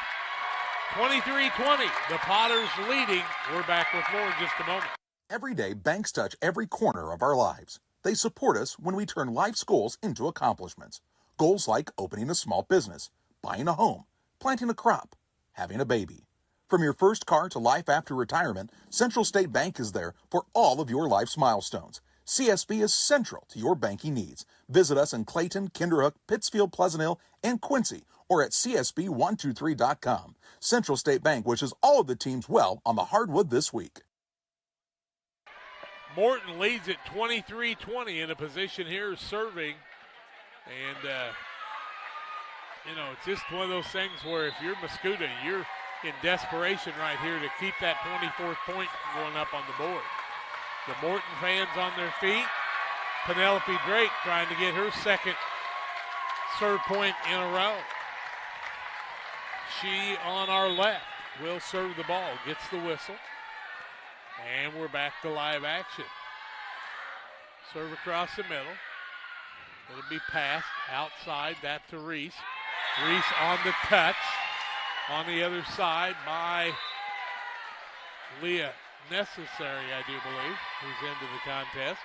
23-20. The Potters leading. We're back with more in just a moment.
Every day, banks touch every corner of our lives. They support us when we turn life's goals into accomplishments. Goals like opening a small business, buying a home, planting a crop, having a baby. From your first car to life after retirement, Central State Bank is there for all of your life's milestones. CSB is central to your banking needs. Visit us in Clayton, Kinderhook, Pittsfield, Pleasant Hill, and Quincy, or at csb123.com. Central State Bank wishes all of the teams well on the hardwood this week.
Morton leads at 23-20 in a position here serving. And, it's just one of those things where if you're Mascoutah, you're in desperation right here to keep that 24th point going up on the board. The Morton fans on their feet. Penelope Drake trying to get her second serve point in a row. She on our left will serve the ball, gets the whistle. And we're back to live action. Serve across the middle. It'll be passed outside, that to Reese. Reese on the touch. On the other side by Leah Necessary, I do believe, who's into the contest.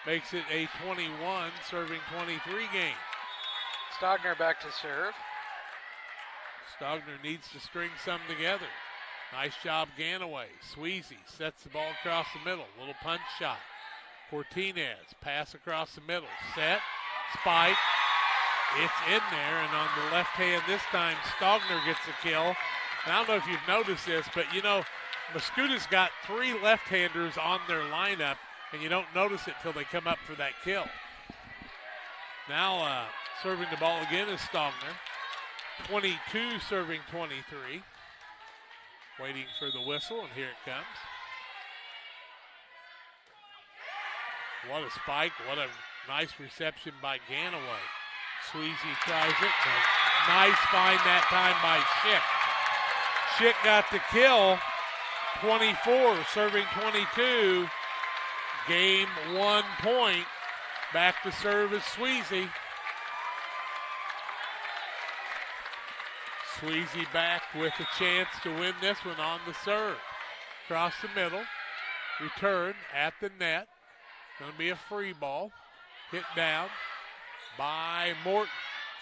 Makes it a 21 serving 23 game.
Stogner back to serve.
Stogner needs to string something together. Nice job, Ganaway. Sweezy sets the ball across the middle. Little punch shot. Cortinez, pass across the middle. Set, spike. It's in there, and on the left hand this time, Stogner gets the kill. And I don't know if you've noticed this, but Mascoutah's got 3 left-handers on their lineup, and you don't notice it till they come up for that kill. Now serving the ball again is Stogner. 22 serving 23. Waiting for the whistle, and here it comes. What a spike. What a nice reception by Ganaway. Sweezy tries it. Nice find that time by Schick. Schick got the kill. 24 serving 22. Game 1 point. Back to serve is Sweezy. Sweezy back with a chance to win this one on the serve. Across the middle. Return at the net. Going to be a free ball. Hit down by Morton.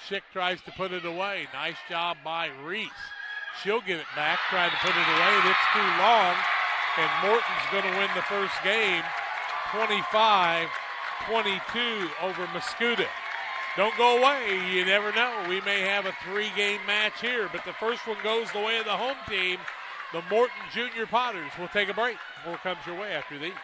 Schick tries to put it away. Nice job by Reese. She'll get it back, try to put it away, and it's too long. And Morton's going to win the first game, 25-22 over Mascoutah. Don't go away. You never know. We may have a 3-game match here, but the first one goes the way of the home team. The Morton Junior Potters. We'll take a break. More comes your way after these.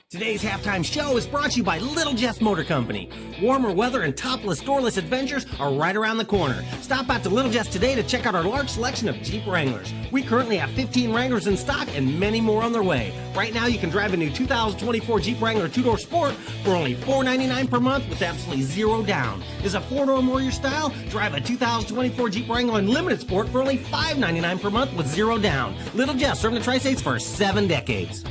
Today's halftime show is brought to you by Little Jess Motor Company. Warmer weather and topless, doorless adventures are right around the corner. Stop out to Little Jess today to check out our large selection of Jeep Wranglers. We currently have 15 Wranglers in stock and many more on their way. Right now, you can drive a new 2024 Jeep Wrangler 2-door Sport for only $499 per month with absolutely zero down. Is a 4-door more your style? Drive a 2024 Jeep Wrangler Unlimited Sport for only $599 per month with zero down. Little Jess, serving the Tri-States for 7 decades.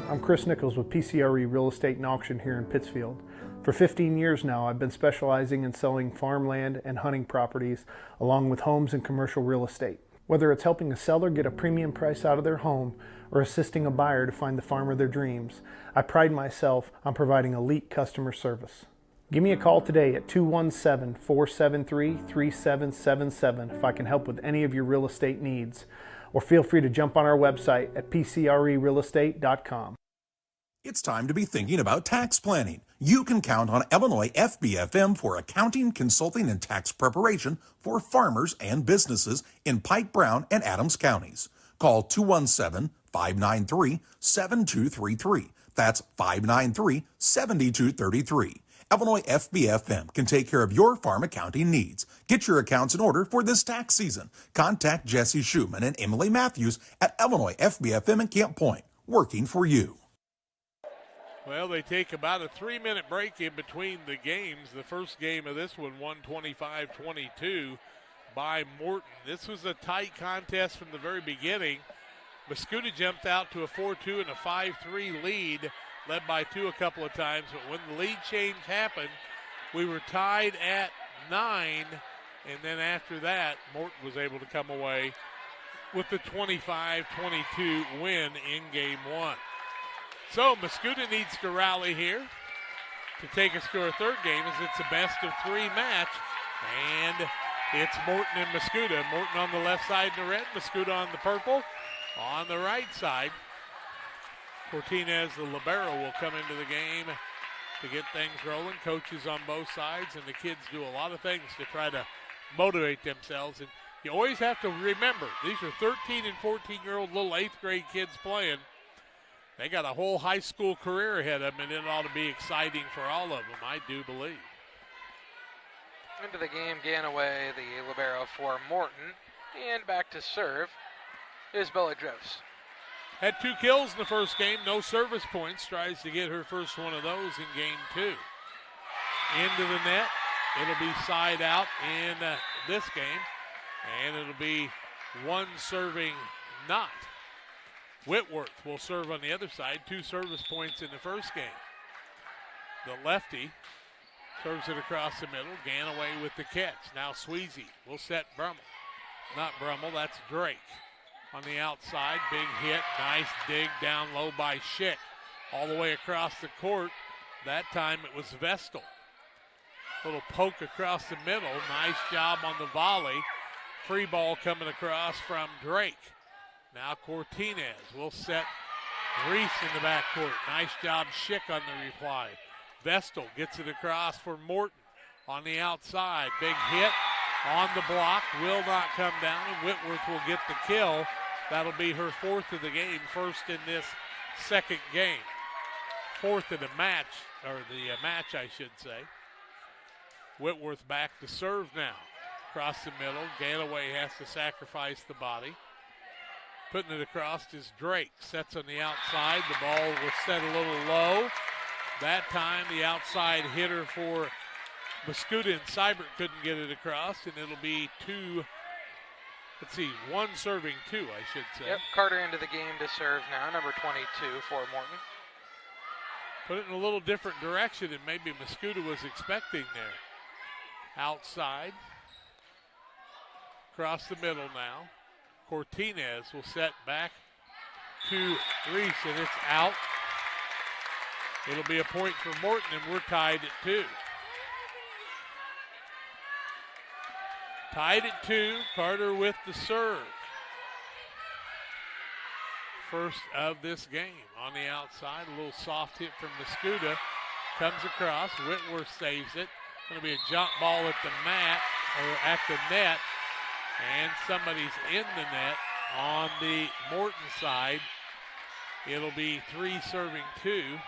I'm Chris Nichols with PCRE Real Estate and Auction here in Pittsfield. For 15 years now, I've been specializing in selling farmland and hunting properties, along with homes and commercial real estate. Whether it's helping a seller get a premium price out of their home or assisting a buyer to find the farm of their dreams, I pride myself on providing elite customer service. Give me a call today at 217-473-3777 if I can help with any of your real estate needs, or feel free to jump on our website at pcrerealestate.com.
It's time to be thinking about tax planning. You can count on Illinois FBFM for accounting, consulting, and tax preparation for farmers and businesses in Pike, Brown, and Adams counties. Call 217-593-7233. That's 593-7233. Illinois FBFM can take care of your farm accounting needs. Get your accounts in order for this tax season. Contact Jesse Schumann and Emily Matthews at Illinois FBFM in Camp Point, working for you.
Well, they take about a 3-minute break in between the games. The first game of this one won 25-22 by Morton. This was a tight contest from the very beginning. Mascoutah jumped out to a 4-2 and a 5-3 lead, led by 2 a couple of times. But when the lead change happened, we were tied at 9. And then after that, Morton was able to come away with the 25-22 win in game 1. So Mascoutah needs to rally here to take us to our third game, as it's a best-of-3 match. And it's Morton and Mascoutah. Morton on the left side in the red, Mascoutah on the purple. On the right side, Cortinez, the libero, will come into the game to get things rolling. Coaches on both sides, and the kids do a lot of things to try to motivate themselves. And you always have to remember, these are 13 and 14-year-old little 8th grade kids playing. They got a whole high school career ahead of them, and it ought to be exciting for all of them, I do believe.
Into the game, Ganaway, the libero for Morton. And back to serve is Bella Gross.
Had 2 kills in the first game, no service points. Tries to get her first one of those in game 2. Into the net. It'll be side out in this game, and it'll be one serving not. Whitworth will serve on the other side. 2 service points in the first game. The lefty serves it across the middle. Ganaway with the catch. Now Sweezy will set Brummel. Not Brummel, that's Drake. On the outside, big hit. Nice dig down low by Schick. All the way across the court. That time it was Vestal. Little poke across the middle. Nice job on the volley. Free ball coming across from Drake. Now Cortinez will set Reese in the backcourt. Nice job, Schick on the reply. Vestal gets it across for Morton on the outside. Big hit on the block. Will not come down, and Whitworth will get the kill. That'll be her 4th of the game, first in this second game. 4th of the match, or the match, I should say. Whitworth back to serve now. Across the middle, Ganaway has to sacrifice the body. Putting it across is Drake. Sets on the outside. The ball was set a little low. That time the outside hitter for Mascoutah and Seibert couldn't get it across, and it'll be 2. Let's see, 1 serving 2, I should say.
Yep, Carter into the game to serve now, number 22 for Morton.
Put it in a little different direction than maybe Mascoutah was expecting there. Outside. Across the middle now. Cortinez will set back to Reese, and it's out. It'll be a point for Morton, and we're tied at 2. Tied at 2, Carter with the serve. First of this game on the outside. A little soft hit from Mascoutah. Comes across, Whitworth saves it. Going to be a jump ball at the mat, or at the net. And somebody's in the net on the Morton side. It'll be 3 serving 2.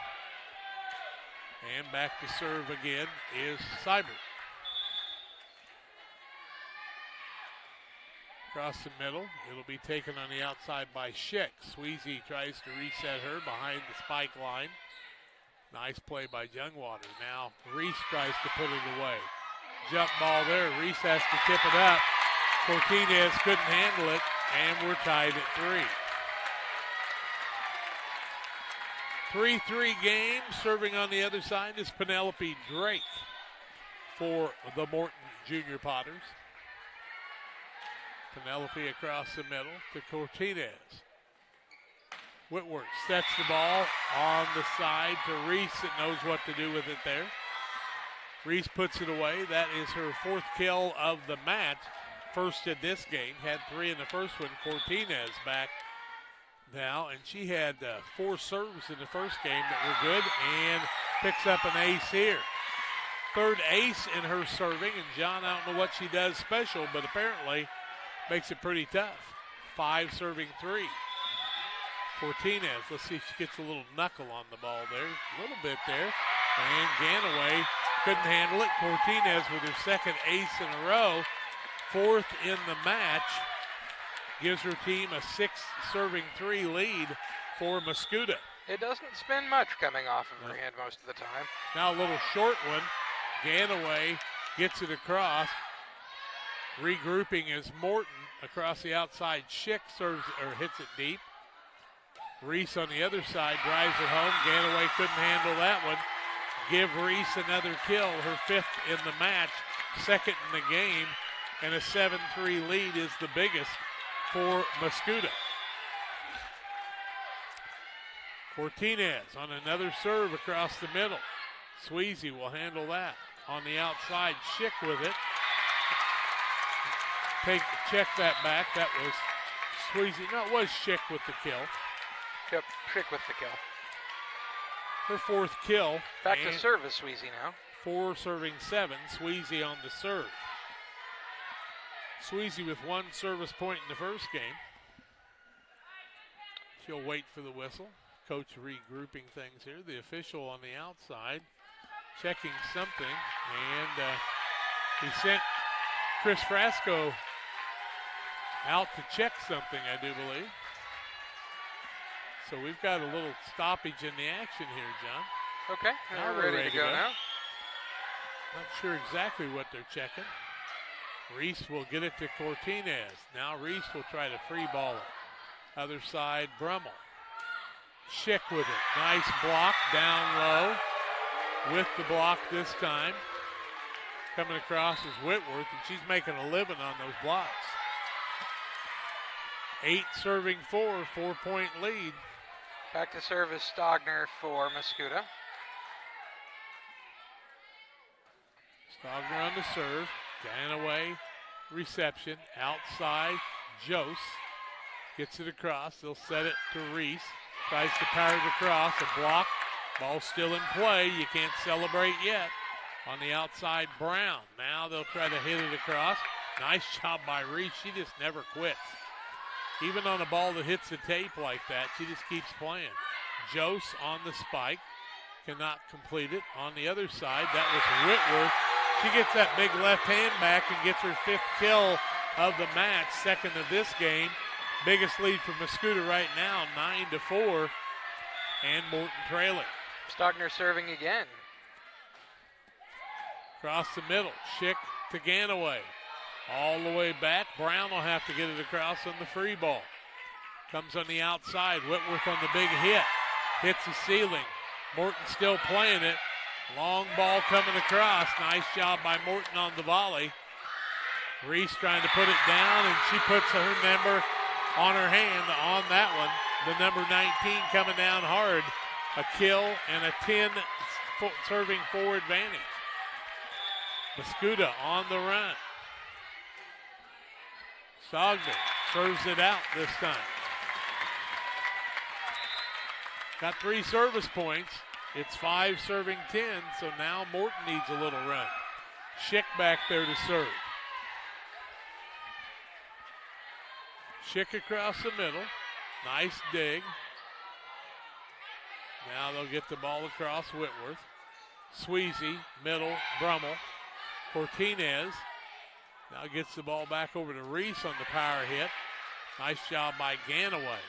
And back to serve again is Seibert. Across the middle, it'll be taken on the outside by Schick. Sweezy tries to reset her behind the spike line. Nice play by Youngwater. Now Reese tries to put it away. Jump ball there. Reese has to tip it up. Cortinez couldn't handle it, and we're tied at 3. 3-3 game. Serving on the other side is Penelope Drake for the Morton Junior Potters. Penelope across the middle to Cortinez. Whitworth sets the ball on the side to Reese that knows what to do with it there. Reese puts it away. That is her 4th kill of the match. First in this game. Had 3 in the first one. Cortinez back now, and she had 4 serves in the first game that were good and picks up an ace here. 3rd ace in her serving, and John, I don't know what she does special, but apparently makes it pretty tough. 5 serving 3. Cortinez, let's see if she gets a little knuckle on the ball there. A little bit there. And Ganaway couldn't handle it. Cortinez with her 2nd ace in a row. 4th in the match. Gives her team a 6 serving 3 lead for Mascoutah.
It doesn't spin much coming off of her hand most of the time.
Now a little short one. Ganaway gets it across. Regrouping is Morton across the outside. Schick serves or hits it deep. Reese on the other side drives it home. Ganaway couldn't handle that one. Give Reese another kill, her 5th in the match, 2nd in the game, and a 7-3 lead is the biggest for Mascoutah. Cortinez on another serve across the middle. Sweezy will handle that. On the outside, Schick with it. Check that back. That was Sweezy. No, it was Schick with the kill.
Yep, Schick with the kill.
Her 4th kill.
Back to service, Sweezy now.
4 serving 7. Sweezy on the serve. Sweezy with 1 service point in the first game. She'll wait for the whistle. Coach regrouping things here. The official on the outside checking something. And he sent Chris Frasco out to check something, I do believe. So we've got a little stoppage in the action here, John.
Okay, now we're ready to go now.
Not sure exactly what they're checking. Reese will get it to Cortinez. Now Reese will try to free ball it. Other side, Brummel. Schick with it. Nice block down low. With the block this time. Coming across is Whitworth, and she's making a living on those blocks. 8 serving 4, 4-point lead.
Back to service, Stogner for Mascoutah.
Stogner on the serve. Ganaway reception. Outside, Jose. Gets it across. They'll set it to Reese. Tries to power it across. A block. Ball still in play. You can't celebrate yet. On the outside, Brown. Now they'll try to hit it across. Nice job by Reese. She just never quits. Even on a ball that hits the tape like that, she just keeps playing. Jose on the spike. Cannot complete it. On the other side, that was Whitworth. She gets that big left hand back and gets her 5th kill of the match, 2nd of this game. Biggest lead for Mascoutah right now, 9-4, and Morton trailing.
Stogner serving again.
Across the middle, Schick to Ganaway. All the way back, Brown will have to get it across on the free ball. Comes on the outside, Whitworth on the big hit. Hits the ceiling. Morton still playing it. Long ball coming across. Nice job by Morton on the volley. Reese trying to put it down, and she puts her number on her hand on that one. The number 19 coming down hard. A kill and a 10 serving 4 advantage. Mascoutah on the run. Stogner serves it out this time. Got 3 service points. It's 5 serving 10, so now Morton needs a little run. Schick back there to serve. Schick across the middle. Nice dig. Now they'll get the ball across Whitworth. Sweezy, middle, Brummel. Cortinez now gets the ball back over to Reese on the power hit. Nice job by Ganaway.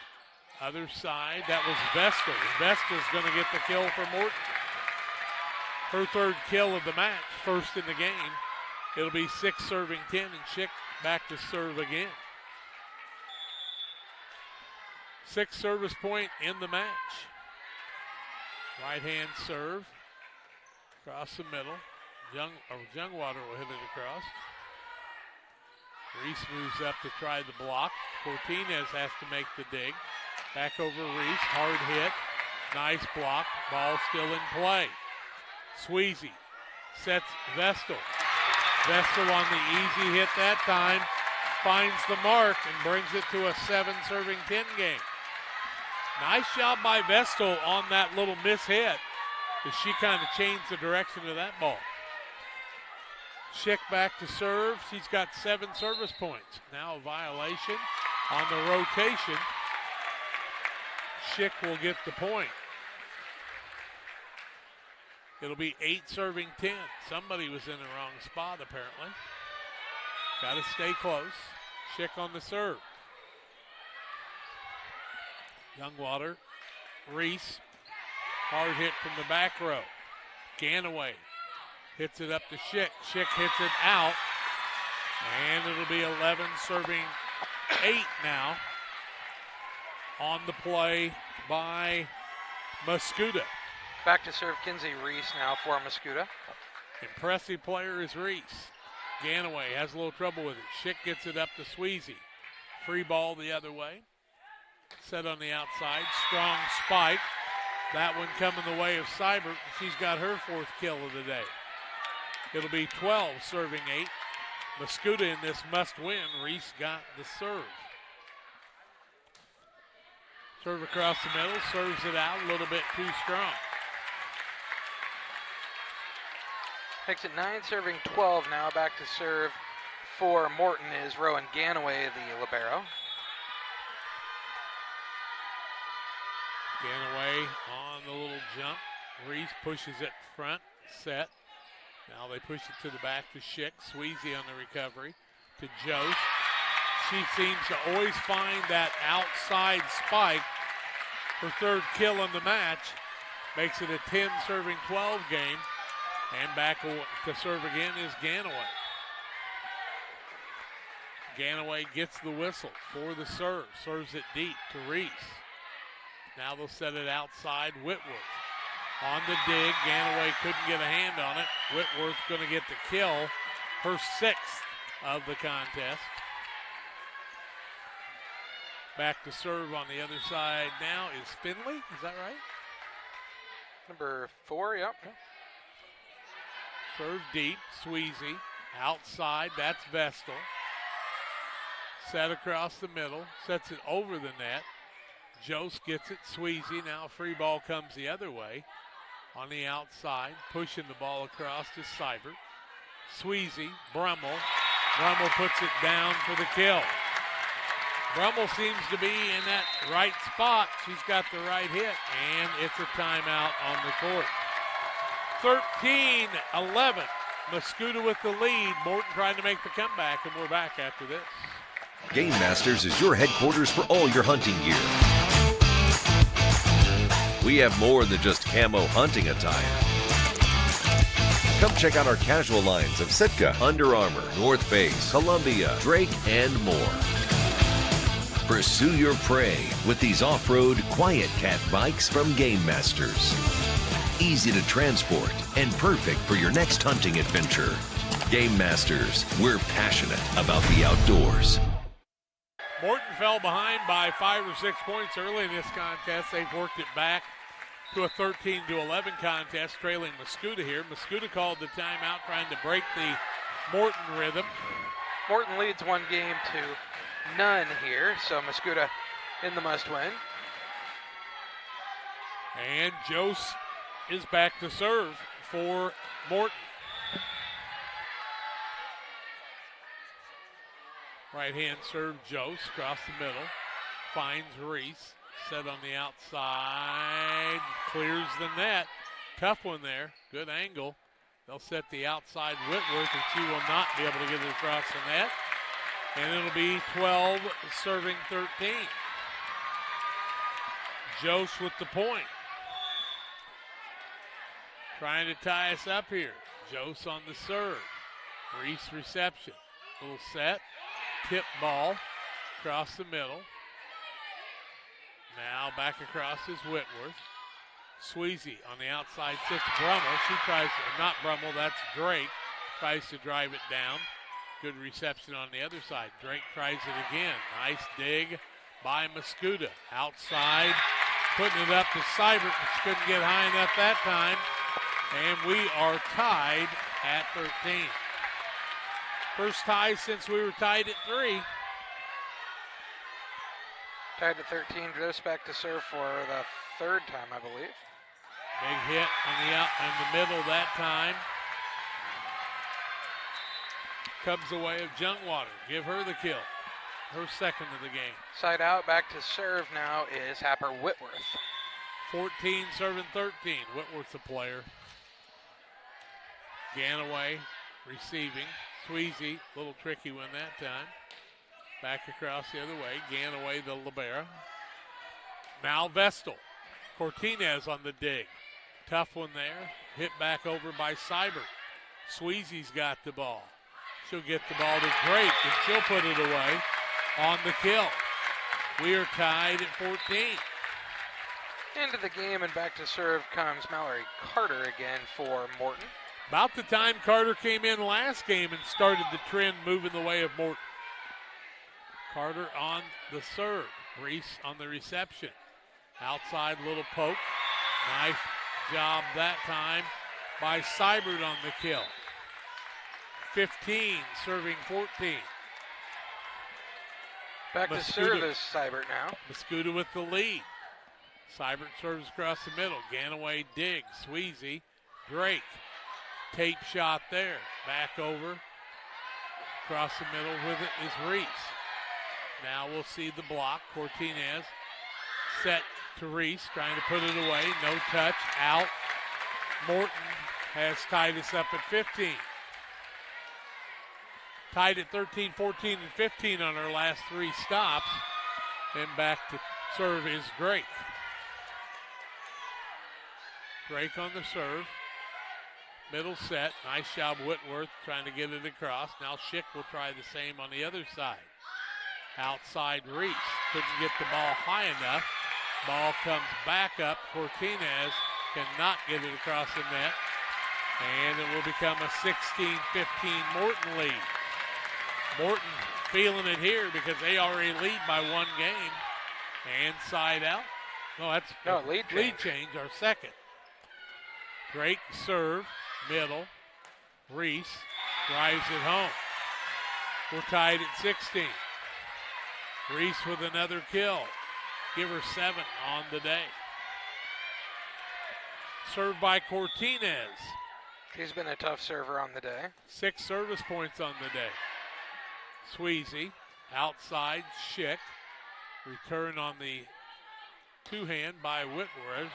Other side, that was Vestal. Vestal's going to get the kill for Morton. Her 3rd kill of the match, 1st in the game. It'll be 6 serving 10, and Schick back to serve again. 6th service point in the match. Right-hand serve. Across the middle. Youngwater will hit it across. Reese moves up to try the block. Cortinez has to make the dig. Back over Reese. Hard hit. Nice block. Ball still in play. Sweezy sets Vestal. Vestal on the easy hit that time. Finds the mark and brings it to a 7-10 game. Nice job by Vestal on that little miss hit as she kind of changed the direction of that ball. Schick back to serve. She's got 7 service points. Now a violation on the rotation. Schick will get the point. It'll be 8-10. Somebody was in the wrong spot apparently. Got to stay close. Schick on the serve. Youngwater, Reese, hard hit from the back row. Ganaway hits it up to Schick. Schick hits it out, and it'll be 11-8 now on the play by Mascoutah.
Back to serve Kinsey Reese now for Mascoutah.
Impressive player is Reese. Ganaway has a little trouble with it. Schick gets it up to Sweezy. Free ball the other way. Set on the outside. Strong spike. That one coming the way of Seibert. She's got her 4th kill of the day. It'll be 12-8. Mascoutah in this must win. Reese got the serve. Serve across the middle. Serves it out a little bit too strong.
Makes it 9-12 now. Back to serve for Morton is Rowan Ganaway, the libero.
Ganaway on the little jump. Reese pushes it front, set. Now they push it to the back to Schick. Sweezy on the recovery to Jost. She seems to always find that outside spike. Her 3rd kill in the match makes it a 10-12 game. And back to serve again is Ganaway. Ganaway gets the whistle for the serve. Serves it deep to Reese. Now they'll set it outside. Whitworth on the dig. Ganaway couldn't get a hand on it. Whitworth going to get the kill. Her 6th of the contest. Back to serve on the other side now is Finley. Is that right?
Number 4, yep.
Serve deep. Sweezy. Outside. That's Vestal. Set across the middle. Sets it over the net. Jost gets it. Sweezy. Now free ball comes the other way. On the outside. Pushing the ball across to Seibert. Sweezy. Brummel. Brummel puts it down for the kill. Brummel seems to be in that right spot. She's got the right hit, and it's a timeout on the court. 13-11. Mascoutah with the lead. Morton trying to make the comeback, and we're back after this.
Game Masters is your headquarters for all your hunting gear. We have more than just camo hunting attire. Come check out our casual lines of Sitka, Under Armour, North Face, Columbia, Drake, and more. Pursue your prey with these off-road Quiet Cat bikes from Game Masters. Easy to transport and perfect for your next hunting adventure. Game Masters, we're passionate about the outdoors.
Morton fell behind by 5 or 6 points early in this contest. They've worked it back to a 13-11 contest, trailing Mascoutah here. Mascoutah called the timeout, trying to break the Morton rhythm.
Morton leads 1 game to none here, so Mascoutah in the must-win.
And Jost is back to serve for Morton. Right-hand serve, Jost across the middle. Finds Reese. Set on the outside. Clears the net. Tough one there. Good angle. They'll set the outside Whitworth, and she will not be able to get it across the net. And it'll be 12-13. Jost with the point. Trying to tie us up here. Jost on the serve. Reese reception. Little set. Tip ball across the middle. Now back across is Whitworth. Sweezy on the outside sits Brummel. She tries, not Brummel, that's Drake. Tries to drive it down. Good reception on the other side. Drake tries it again. Nice dig by Mascoutah. Outside, putting it up to Seibert, but she couldn't get high enough that time. And we are tied at 13. First tie since we were tied at 3.
Tied at 13, Gross back to serve for the third time, I believe.
Big hit on the out in the middle that time. Comes away of Jungwater. Give her the kill. Her second of the game.
Side out, back to serve now is Happer Whitworth.
14 serving 13. Whitworth's the player. Ganaway receiving. Sweezy, a little tricky one that time. Back across the other way. Ganaway, the libero. Now Vestal. Cortinez on the dig. Tough one there. Hit back over by Seibert. Sweezy's got the ball. She'll get the ball to Drake, and she'll put it away on the kill. We are tied at 14.
Into the game and back to serve comes Mallory Carter again for Morton.
About the time Carter came in last game and started the trend moving the way of Morton. Carter on the serve. Reese on the reception. Outside little poke. Nice job that time by Seibert on the kill. 15 serving 14.
Back to serve is Seibert now.
Mascoutah with the lead. Seibert serves across the middle. Ganaway digs. Sweezy. Drake. Tape shot there. Back over. Across the middle with it is Reese. Now we'll see the block. Cortinez set to Reese, trying to put it away. No touch. Out. Morton has tied us up at 15. Tied at 13, 14, and 15 on our last 3 stops. And back to serve is Drake. Drake on the serve. Middle set. Nice job, Whitworth, trying to get it across. Now Schick will try the same on the other side. Outside Reese. Couldn't get the ball high enough. Ball comes back up. Cortinez cannot get it across the net. And it will become a 16-15 Morton lead. Morton feeling it here because they already lead by 1 game. And side out. No, that's
lead
change, our second. Drake serve, middle. Reese drives it home. We're tied at 16. Reese with another kill. Give her 7 on the day. Served by Cortinez.
He's been a tough server on the day.
6 service points on the day. Sweezy, outside, Schick. Return on the 2-hand by Whitworth.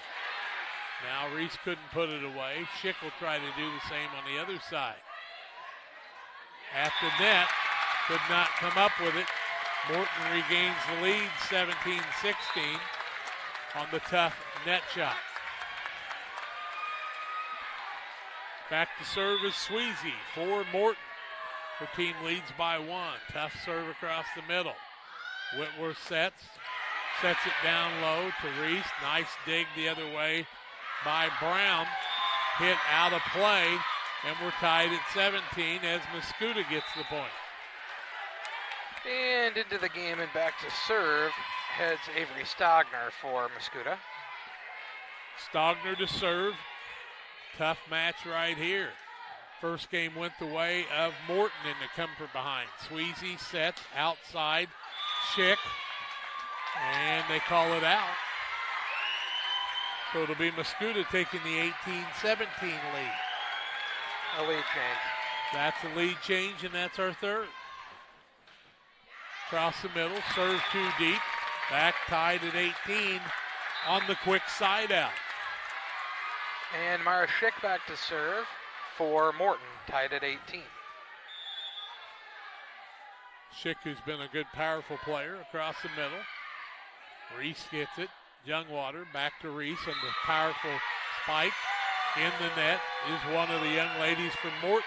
Now Reese couldn't put it away. Schick will try to do the same on the other side. At the net, could not come up with it. Morton regains the lead, 17-16 on the tough net shot. Back to serve is Sweezy for Morton. Her team leads by 1. Tough serve across the middle. Whitworth sets it down low to Reese. Nice dig the other way by Brown. Hit out of play, and we're tied at 17 as Mascoutah gets the point.
And into the game and back to serve heads Avery Stogner for Mascoutah.
Stogner to serve. Tough match right here. First game went the way of Morton in the come from behind. Sweezy sets outside. Schick. And they call it out. So it'll be Mascoutah taking the 18-17 lead.
A lead change.
That's a lead change, and that's our third. Across the middle, serve too deep. Back tied at 18 on the quick side out.
And Mara Schick back to serve for Morton, tied at 18.
Schick, who's been a good, powerful player, across the middle. Reese gets it. Jungwater back to Reese on the powerful spike. In the net is one of the young ladies from Morton.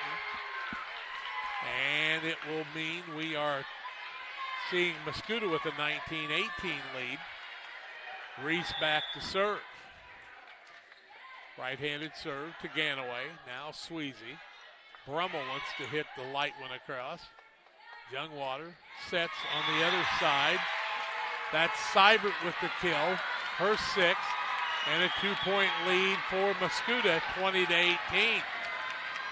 And it will mean we are seeing Mascoutah with a 19-18 lead. Reese back to serve. Right-handed serve to Ganaway. Now Sweezy. Brummel wants to hit the light one across. Youngwater sets on the other side. That's Seibert with the kill. Her sixth. And a 2-point lead for Mascoutah, 20-18.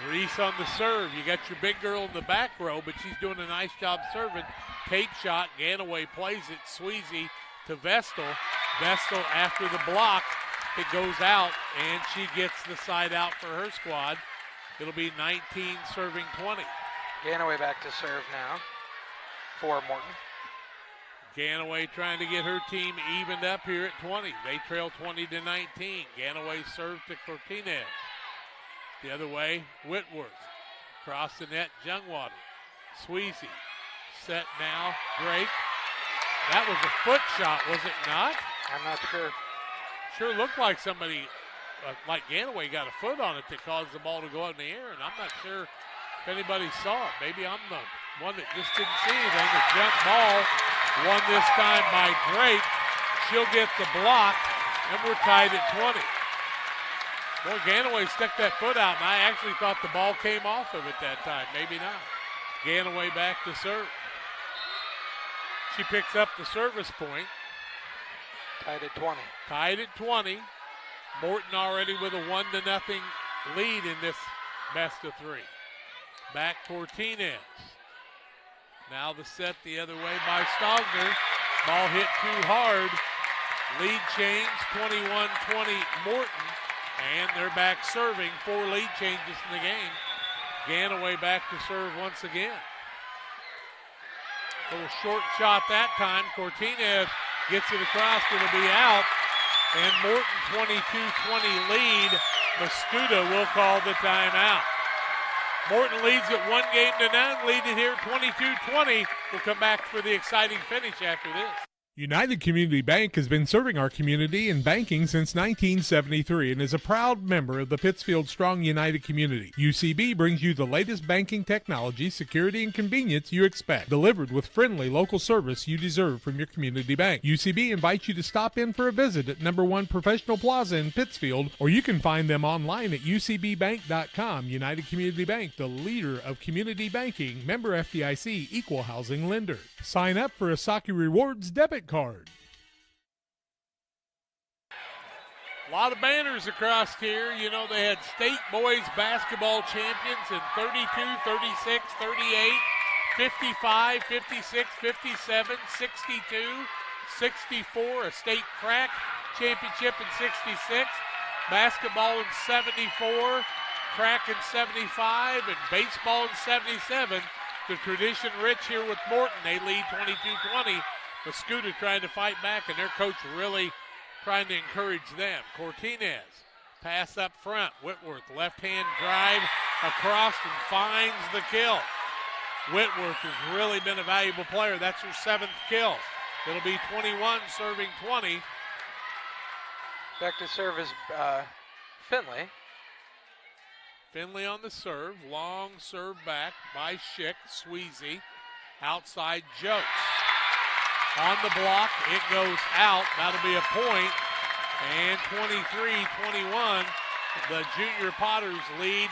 Reese on the serve. You got your big girl in the back row, but she's doing a nice job serving. Tape shot. Ganaway plays it. Sweezy to Vestal. Vestal after the block. It goes out, and she gets the side out for her squad. It'll be 19 serving 20.
Ganaway back to serve now for Morton.
Ganaway trying to get her team evened up here at 20. They trail 20-19. Ganaway serve to Cortinez. The other way, Whitworth. Across the net, Youngwater. Sweezy. Set now, break. That was a foot shot, was it not?
I'm not sure.
Sure looked like somebody, like Ganaway, got a foot on it that caused the ball to go up in the air, and I'm not sure if anybody saw it. Maybe I'm the one that just didn't see anything. The jump ball won this time by Drake. She'll get the block, and we're tied at 20. Boy, Ganaway stuck that foot out, and I actually thought the ball came off of it that time. Maybe not. Ganaway back to serve. She picks up the service point.
Tied at 20.
Tied at 20. Morton already with a 1-0 lead in this best of three. Back Cortinez. Now the set the other way by Stogner. Ball hit too hard. Lead change, 21-20 Morton. And they're back serving. 4 lead changes in the game. Ganaway back to serve once again. A little short shot that time. Cortinez gets it across. It'll be out. And Morton 22-20 lead. Mascoutah will call the timeout. Morton leads it 1-0, lead it here 22-20. We'll come back for the exciting finish after this.
United Community Bank has been serving our community in banking since 1973 and is a proud member of the Pittsfield Strong United community. UCB brings you the latest banking technology, security, and convenience you expect, delivered with friendly local service you deserve from your community bank. UCB invites you to stop in for a visit at No. 1 Professional Plaza in Pittsfield, or you can find them online at ucbbank.com. United Community Bank, the leader of community banking, member FDIC, equal housing lender. Sign up for a Saki Rewards debit card.
A lot of banners across here. You know, they had state boys basketball champions in 32, 36, 38, 55, 56, 57, 62, 64, a state track championship in 66, basketball in 74, track in 75, and baseball in 77. The tradition rich here with Morton. They lead 22-20. Mascoutah trying to fight back, and their coach really trying to encourage them. Cortinez, pass up front. Whitworth, left-hand drive across and finds the kill. Whitworth has really been a valuable player. That's her 7th kill. It'll be 21 serving 20.
Back to serve is Finley.
Finley on the serve. Long serve back by Schick. Sweezy. Outside Jokes. On the block, it goes out. That'll be a point. And 23-21, the Junior Potters lead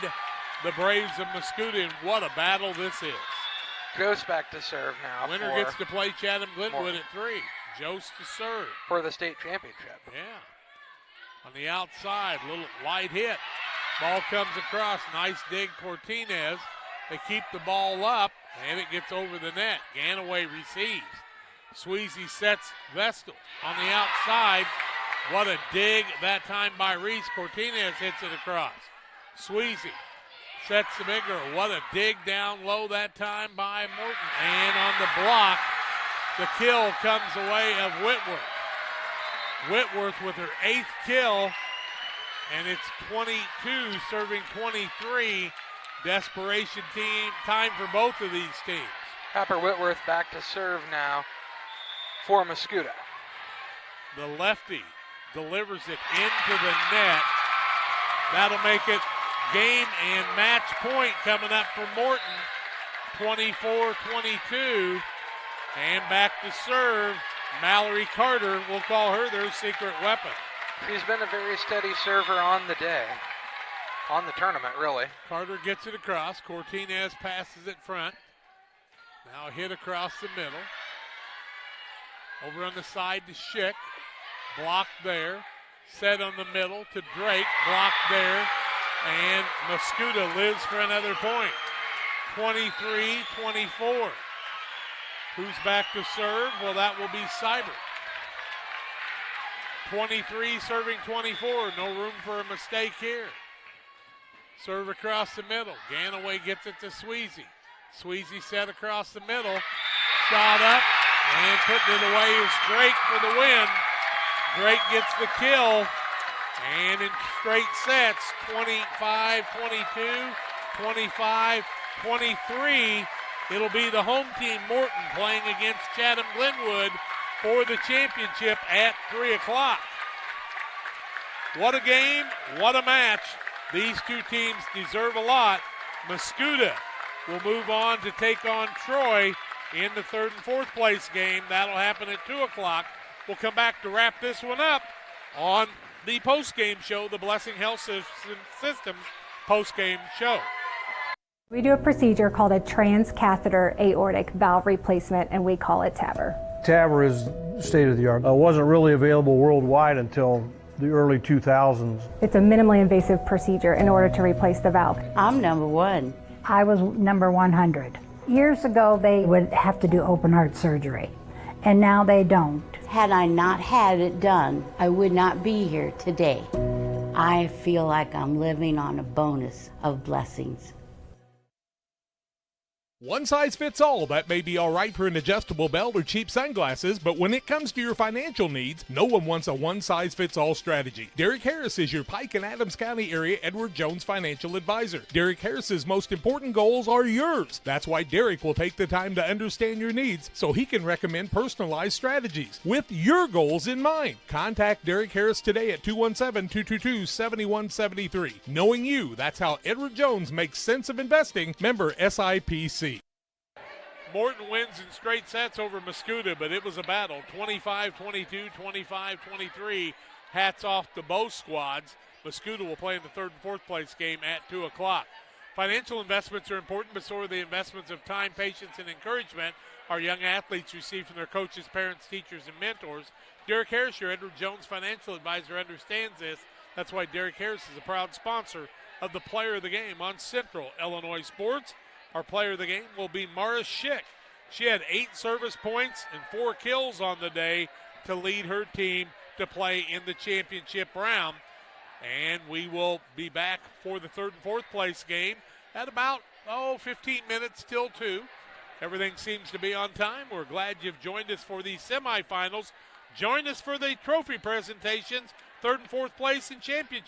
the Braves of Mascoutah. And what a battle this is.
Jost back to serve now.
Winner gets to play Chatham Glenwood at 3. Jost to serve.
For the state championship.
Yeah. On the outside, little light hit. Ball comes across. Nice dig, Cortinez. They keep the ball up, and it gets over the net. Ganaway receives. Sweezy sets Vestal on the outside. What a dig that time by Reese. Cortinez hits it across. Sweezy sets the big girl. What a dig down low that time by Morton. And on the block, the kill comes away of Whitworth. Whitworth with her 8th kill, and it's 22 serving 23. Desperation team time for both of these teams.
Hopper Whitworth back to serve now for Mascoutah.
The lefty delivers it into the net. That'll make it game and match point coming up for Morton. 24-22. And back to serve. Mallory Carter, we'll call her their secret weapon.
He's been a very steady server on the day, on the tournament, really.
Carter gets it across. Cortinez passes it front. Now hit across the middle. Over on the side to Schick. Blocked there. Set on the middle to Drake. Blocked there. And Mascoutah lives for another point. 23-24. Who's back to serve? Well, that will be Seibert. 23 serving 24. No room for a mistake here. Serve across the middle. Ganaway gets it to Sweezy. Sweezy set across the middle. Shot up and putting it away is Drake for the win. Drake gets the kill. And in straight sets, 25-22, 25-23. It'll be the home team, Morton, playing against Chatham-Glenwood for the championship at 3 o'clock. What a game, what a match. These two teams deserve a lot. Mascoutah will move on to take on Troy in the third and fourth place game. That'll happen at 2 o'clock. We'll come back to wrap this one up on the postgame show, the Blessing Health Systems postgame show.
We do a procedure called a transcatheter aortic valve replacement, and we call it TAVR.
TAVR is state of the art. It wasn't really available worldwide until the early 2000s.
It's a minimally invasive procedure in order to replace the valve.
I'm number 1. I was number 100. Years ago, they would have to do open heart surgery, and now they don't. Had I not had it done, I would not be here today. I feel like I'm living on a bonus of blessings.
One size fits all. That may be all right for an adjustable belt or cheap sunglasses, but when it comes to your financial needs, no one wants a one-size-fits-all strategy. Derek Harris is your Pike and Adams County area Edward Jones financial advisor. Derek Harris's most important goals are yours. That's why Derek will take the time to understand your needs so he can recommend personalized strategies with your goals in mind. Contact Derek Harris today at 217-222-7173. Knowing you, that's how Edward Jones makes sense of investing. Member SIPC.
Morton wins in straight sets over Mascoutah, but it was a battle. 25-22, 25-23. Hats off to both squads. Mascoutah will play in the third and fourth place game at 2 o'clock. Financial investments are important, but so are the investments of time, patience, and encouragement our young athletes receive from their coaches, parents, teachers, and mentors. Derek Harris, your Edward Jones financial advisor, understands this. That's why Derek Harris is a proud sponsor of the Player of the Game on Central Illinois Sports. Our player of the game will be Mara Schick. She had 8 service points and 4 kills on the day to lead her team to play in the championship round. And we will be back for the third and fourth place game at about, 15 minutes till 2. Everything seems to be on time. We're glad you've joined us for these semifinals. Join us for the trophy presentations, third and fourth place and championship.